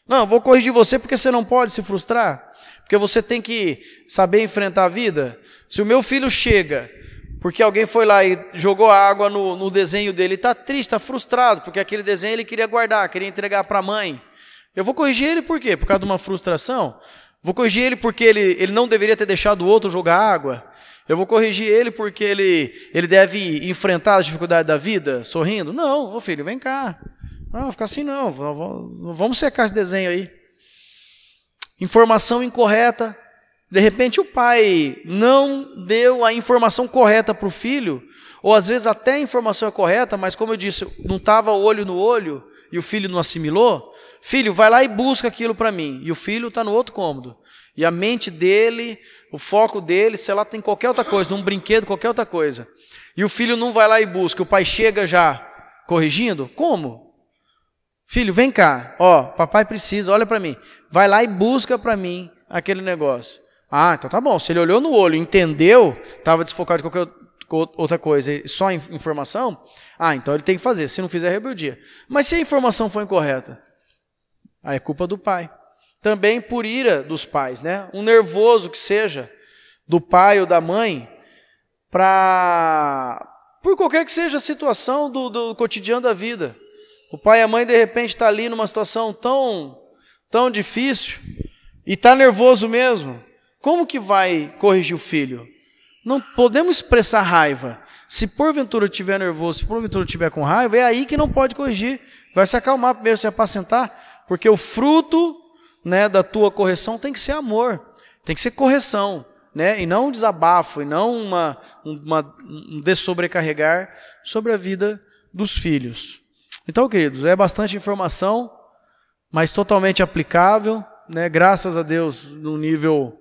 Não, vou corrigir você porque você não pode se frustrar. Porque você tem que saber enfrentar a vida. Se o meu filho chega porque alguém foi lá e jogou água no desenho dele, está triste, está frustrado, porque aquele desenho ele queria guardar, queria entregar para a mãe. Eu vou corrigir ele por quê? Por causa de uma frustração? Vou corrigir ele porque ele não deveria ter deixado o outro jogar água? Eu vou corrigir ele porque ele deve enfrentar as dificuldades da vida sorrindo? Não, ô filho, vem cá. Não, fica assim não, vamos secar esse desenho aí. Informação incorreta, De repente o pai não deu a informação correta para o filho, ou às vezes até a informação é correta, mas como eu disse, não estava olho no olho e o filho não assimilou. Filho, vai lá e busca aquilo para mim. E o filho está no outro cômodo. E a mente dele, o foco dele, sei lá, tem qualquer outra coisa, num brinquedo, qualquer outra coisa. E o filho não vai lá e busca, o pai chega já corrigindo? Como? Filho, vem cá, ó, papai precisa, olha para mim. Vai lá e busca para mim aquele negócio. Ah, então tá bom, se ele olhou no olho, entendeu, estava desfocado de qualquer outra coisa, só informação, então ele tem que fazer, se não fizer, é rebeldia. Mas se a informação for incorreta, aí é culpa do pai. Também por ira dos pais, né? Um nervoso que seja do pai ou da mãe, por qualquer que seja a situação do cotidiano da vida. O pai e a mãe, de repente, está ali numa situação tão difícil e está nervoso mesmo. Como que vai corrigir o filho? Não podemos expressar raiva. Se porventura estiver nervoso, se porventura estiver com raiva, é aí que não pode corrigir. Vai se acalmar primeiro, se apacentar, porque o fruto, né, da tua correção tem que ser amor, tem que ser correção, né, e não um desabafo, e não um dessobrecarregar sobre a vida dos filhos. Então, queridos, é bastante informação, mas totalmente aplicável, né, graças a Deus, num nível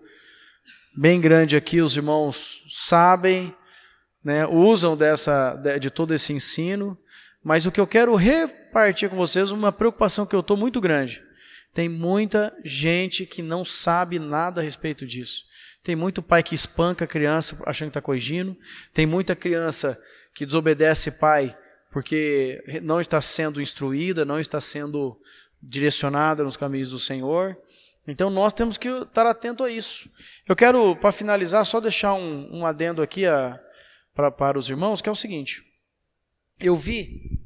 bem grande aqui, os irmãos sabem, né, usam de todo esse ensino, mas o que eu quero repartir com vocês, uma preocupação que eu estou muito grande. Tem muita gente que não sabe nada a respeito disso. Tem muito pai que espanca a criança achando que está corrigindo, tem muita criança que desobedece pai porque não está sendo instruída, não está sendo direcionada nos caminhos do Senhor. Então nós temos que estar atento a isso. Eu quero, para finalizar, só deixar um adendo aqui para os irmãos, que é o seguinte. Eu vi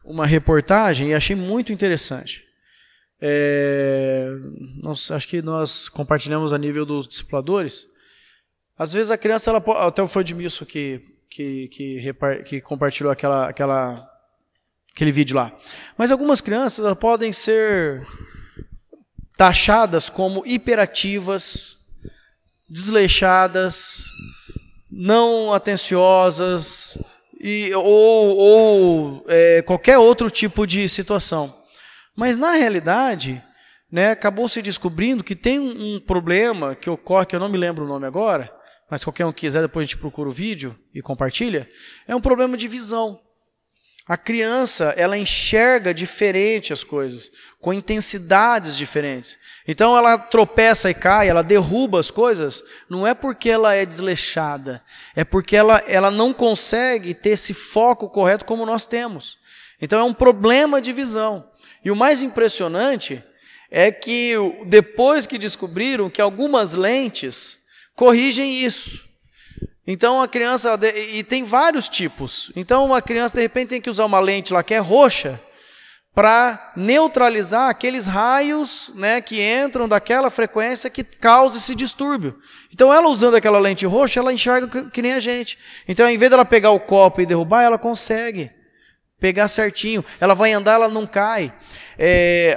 uma reportagem e achei muito interessante. Acho que nós compartilhamos a nível dos discipuladores. Às vezes a criança, até foi o Edmilson que compartilhou aquele vídeo lá. Mas algumas crianças elas podem ser taxadas como hiperativas, desleixadas, não atenciosas ou qualquer outro tipo de situação. Mas na realidade, né, acabou se descobrindo que tem um problema que ocorre, que eu não me lembro o nome agora, mas qualquer um que quiser, depois a gente procura o vídeo e compartilha, é um problema de visão. A criança, ela enxerga diferente as coisas, com intensidades diferentes. Então ela tropeça e cai, ela derruba as coisas, não é porque ela é desleixada, é porque ela não consegue ter esse foco correto como nós temos. Então é um problema de visão. E o mais impressionante é que depois que descobriram que algumas lentes corrigem isso. Então a criança, e tem vários tipos, então uma criança de repente tem que usar uma lente lá que é roxa para neutralizar aqueles raios, né, que entram daquela frequência que causa esse distúrbio. Então ela usando aquela lente roxa, ela enxerga que nem a gente. Então ao invés dela pegar o copo e derrubar, ela consegue pegar certinho. Ela vai andar, ela não cai.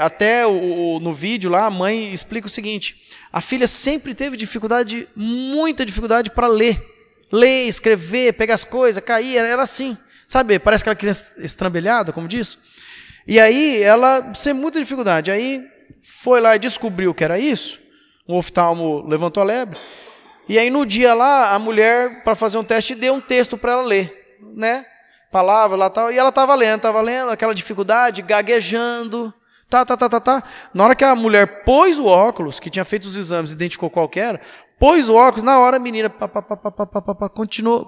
Até no vídeo lá, a mãe explica o seguinte: a filha sempre teve dificuldade, muita dificuldade para ler, escrever, pegar as coisas, cair, era assim, sabe? Parece aquela criança estrambelhada, como diz. E aí ela teve muita dificuldade. Aí foi lá e descobriu que era isso. O oftalmo levantou a lebre. E aí no dia lá, a mulher, para fazer um teste, deu um texto para ela ler, né? Palavra lá tal, e ela estava lendo, aquela dificuldade, gaguejando, Na hora que a mulher pôs o óculos, que tinha feito os exames, identificou qual que era, pôs o óculos, na hora a menina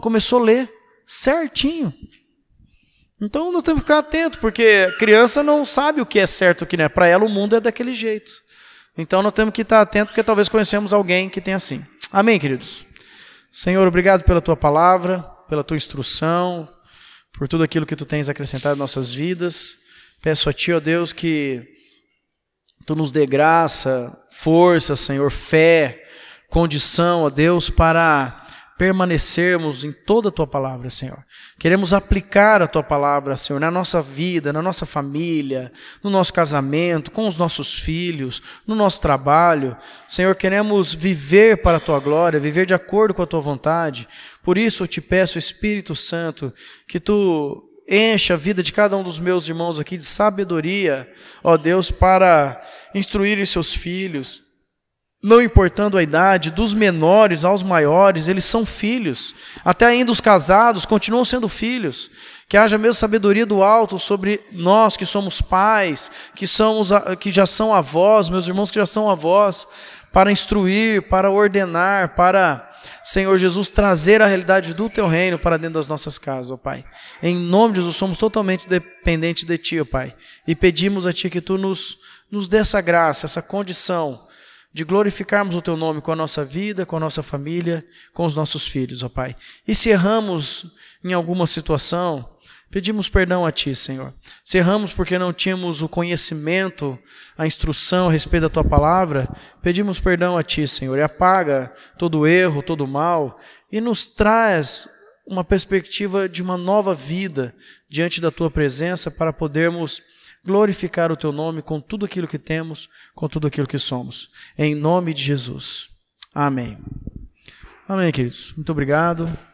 começou a ler certinho. Então nós temos que ficar atentos, porque a criança não sabe o que é certo e o que não é. Para ela o mundo é daquele jeito. Então nós temos que estar atentos, porque talvez conhecemos alguém que tem assim. Amém, queridos? Senhor, obrigado pela tua palavra, pela tua instrução, por tudo aquilo que tu tens acrescentado em nossas vidas. Peço a ti, ó Deus, que tu nos dê graça, força, Senhor, fé, condição, ó Deus, para permanecermos em toda a Tua palavra, Senhor. Queremos aplicar a Tua palavra, Senhor, na nossa vida, na nossa família, no nosso casamento, com os nossos filhos, no nosso trabalho. Senhor, queremos viver para a Tua glória, viver de acordo com a Tua vontade. Por isso eu te peço, Espírito Santo, que Tu encha a vida de cada um dos meus irmãos aqui de sabedoria, ó Deus, para instruírem seus filhos. Não importando a idade, dos menores aos maiores, eles são filhos. Até ainda os casados continuam sendo filhos. Que haja mesmo sabedoria do alto sobre nós que somos pais, que já são avós, meus irmãos que já são avós, para instruir, para ordenar, para, Senhor Jesus, trazer a realidade do Teu reino para dentro das nossas casas, ó Pai. Em nome de Jesus, somos totalmente dependentes de Ti, ó Pai. E pedimos a Ti que Tu nos dê essa graça, essa condição, de glorificarmos o Teu nome com a nossa vida, com a nossa família, com os nossos filhos, ó Pai. E se erramos em alguma situação, pedimos perdão a Ti, Senhor. Se erramos porque não tínhamos o conhecimento, a instrução a respeito da Tua palavra, pedimos perdão a Ti, Senhor. E apaga todo erro, todo mal, e nos traz uma perspectiva de uma nova vida diante da Tua presença para podermos glorificar o Teu nome com tudo aquilo que temos, com tudo aquilo que somos. Em nome de Jesus. Amém. Amém, queridos. Muito obrigado.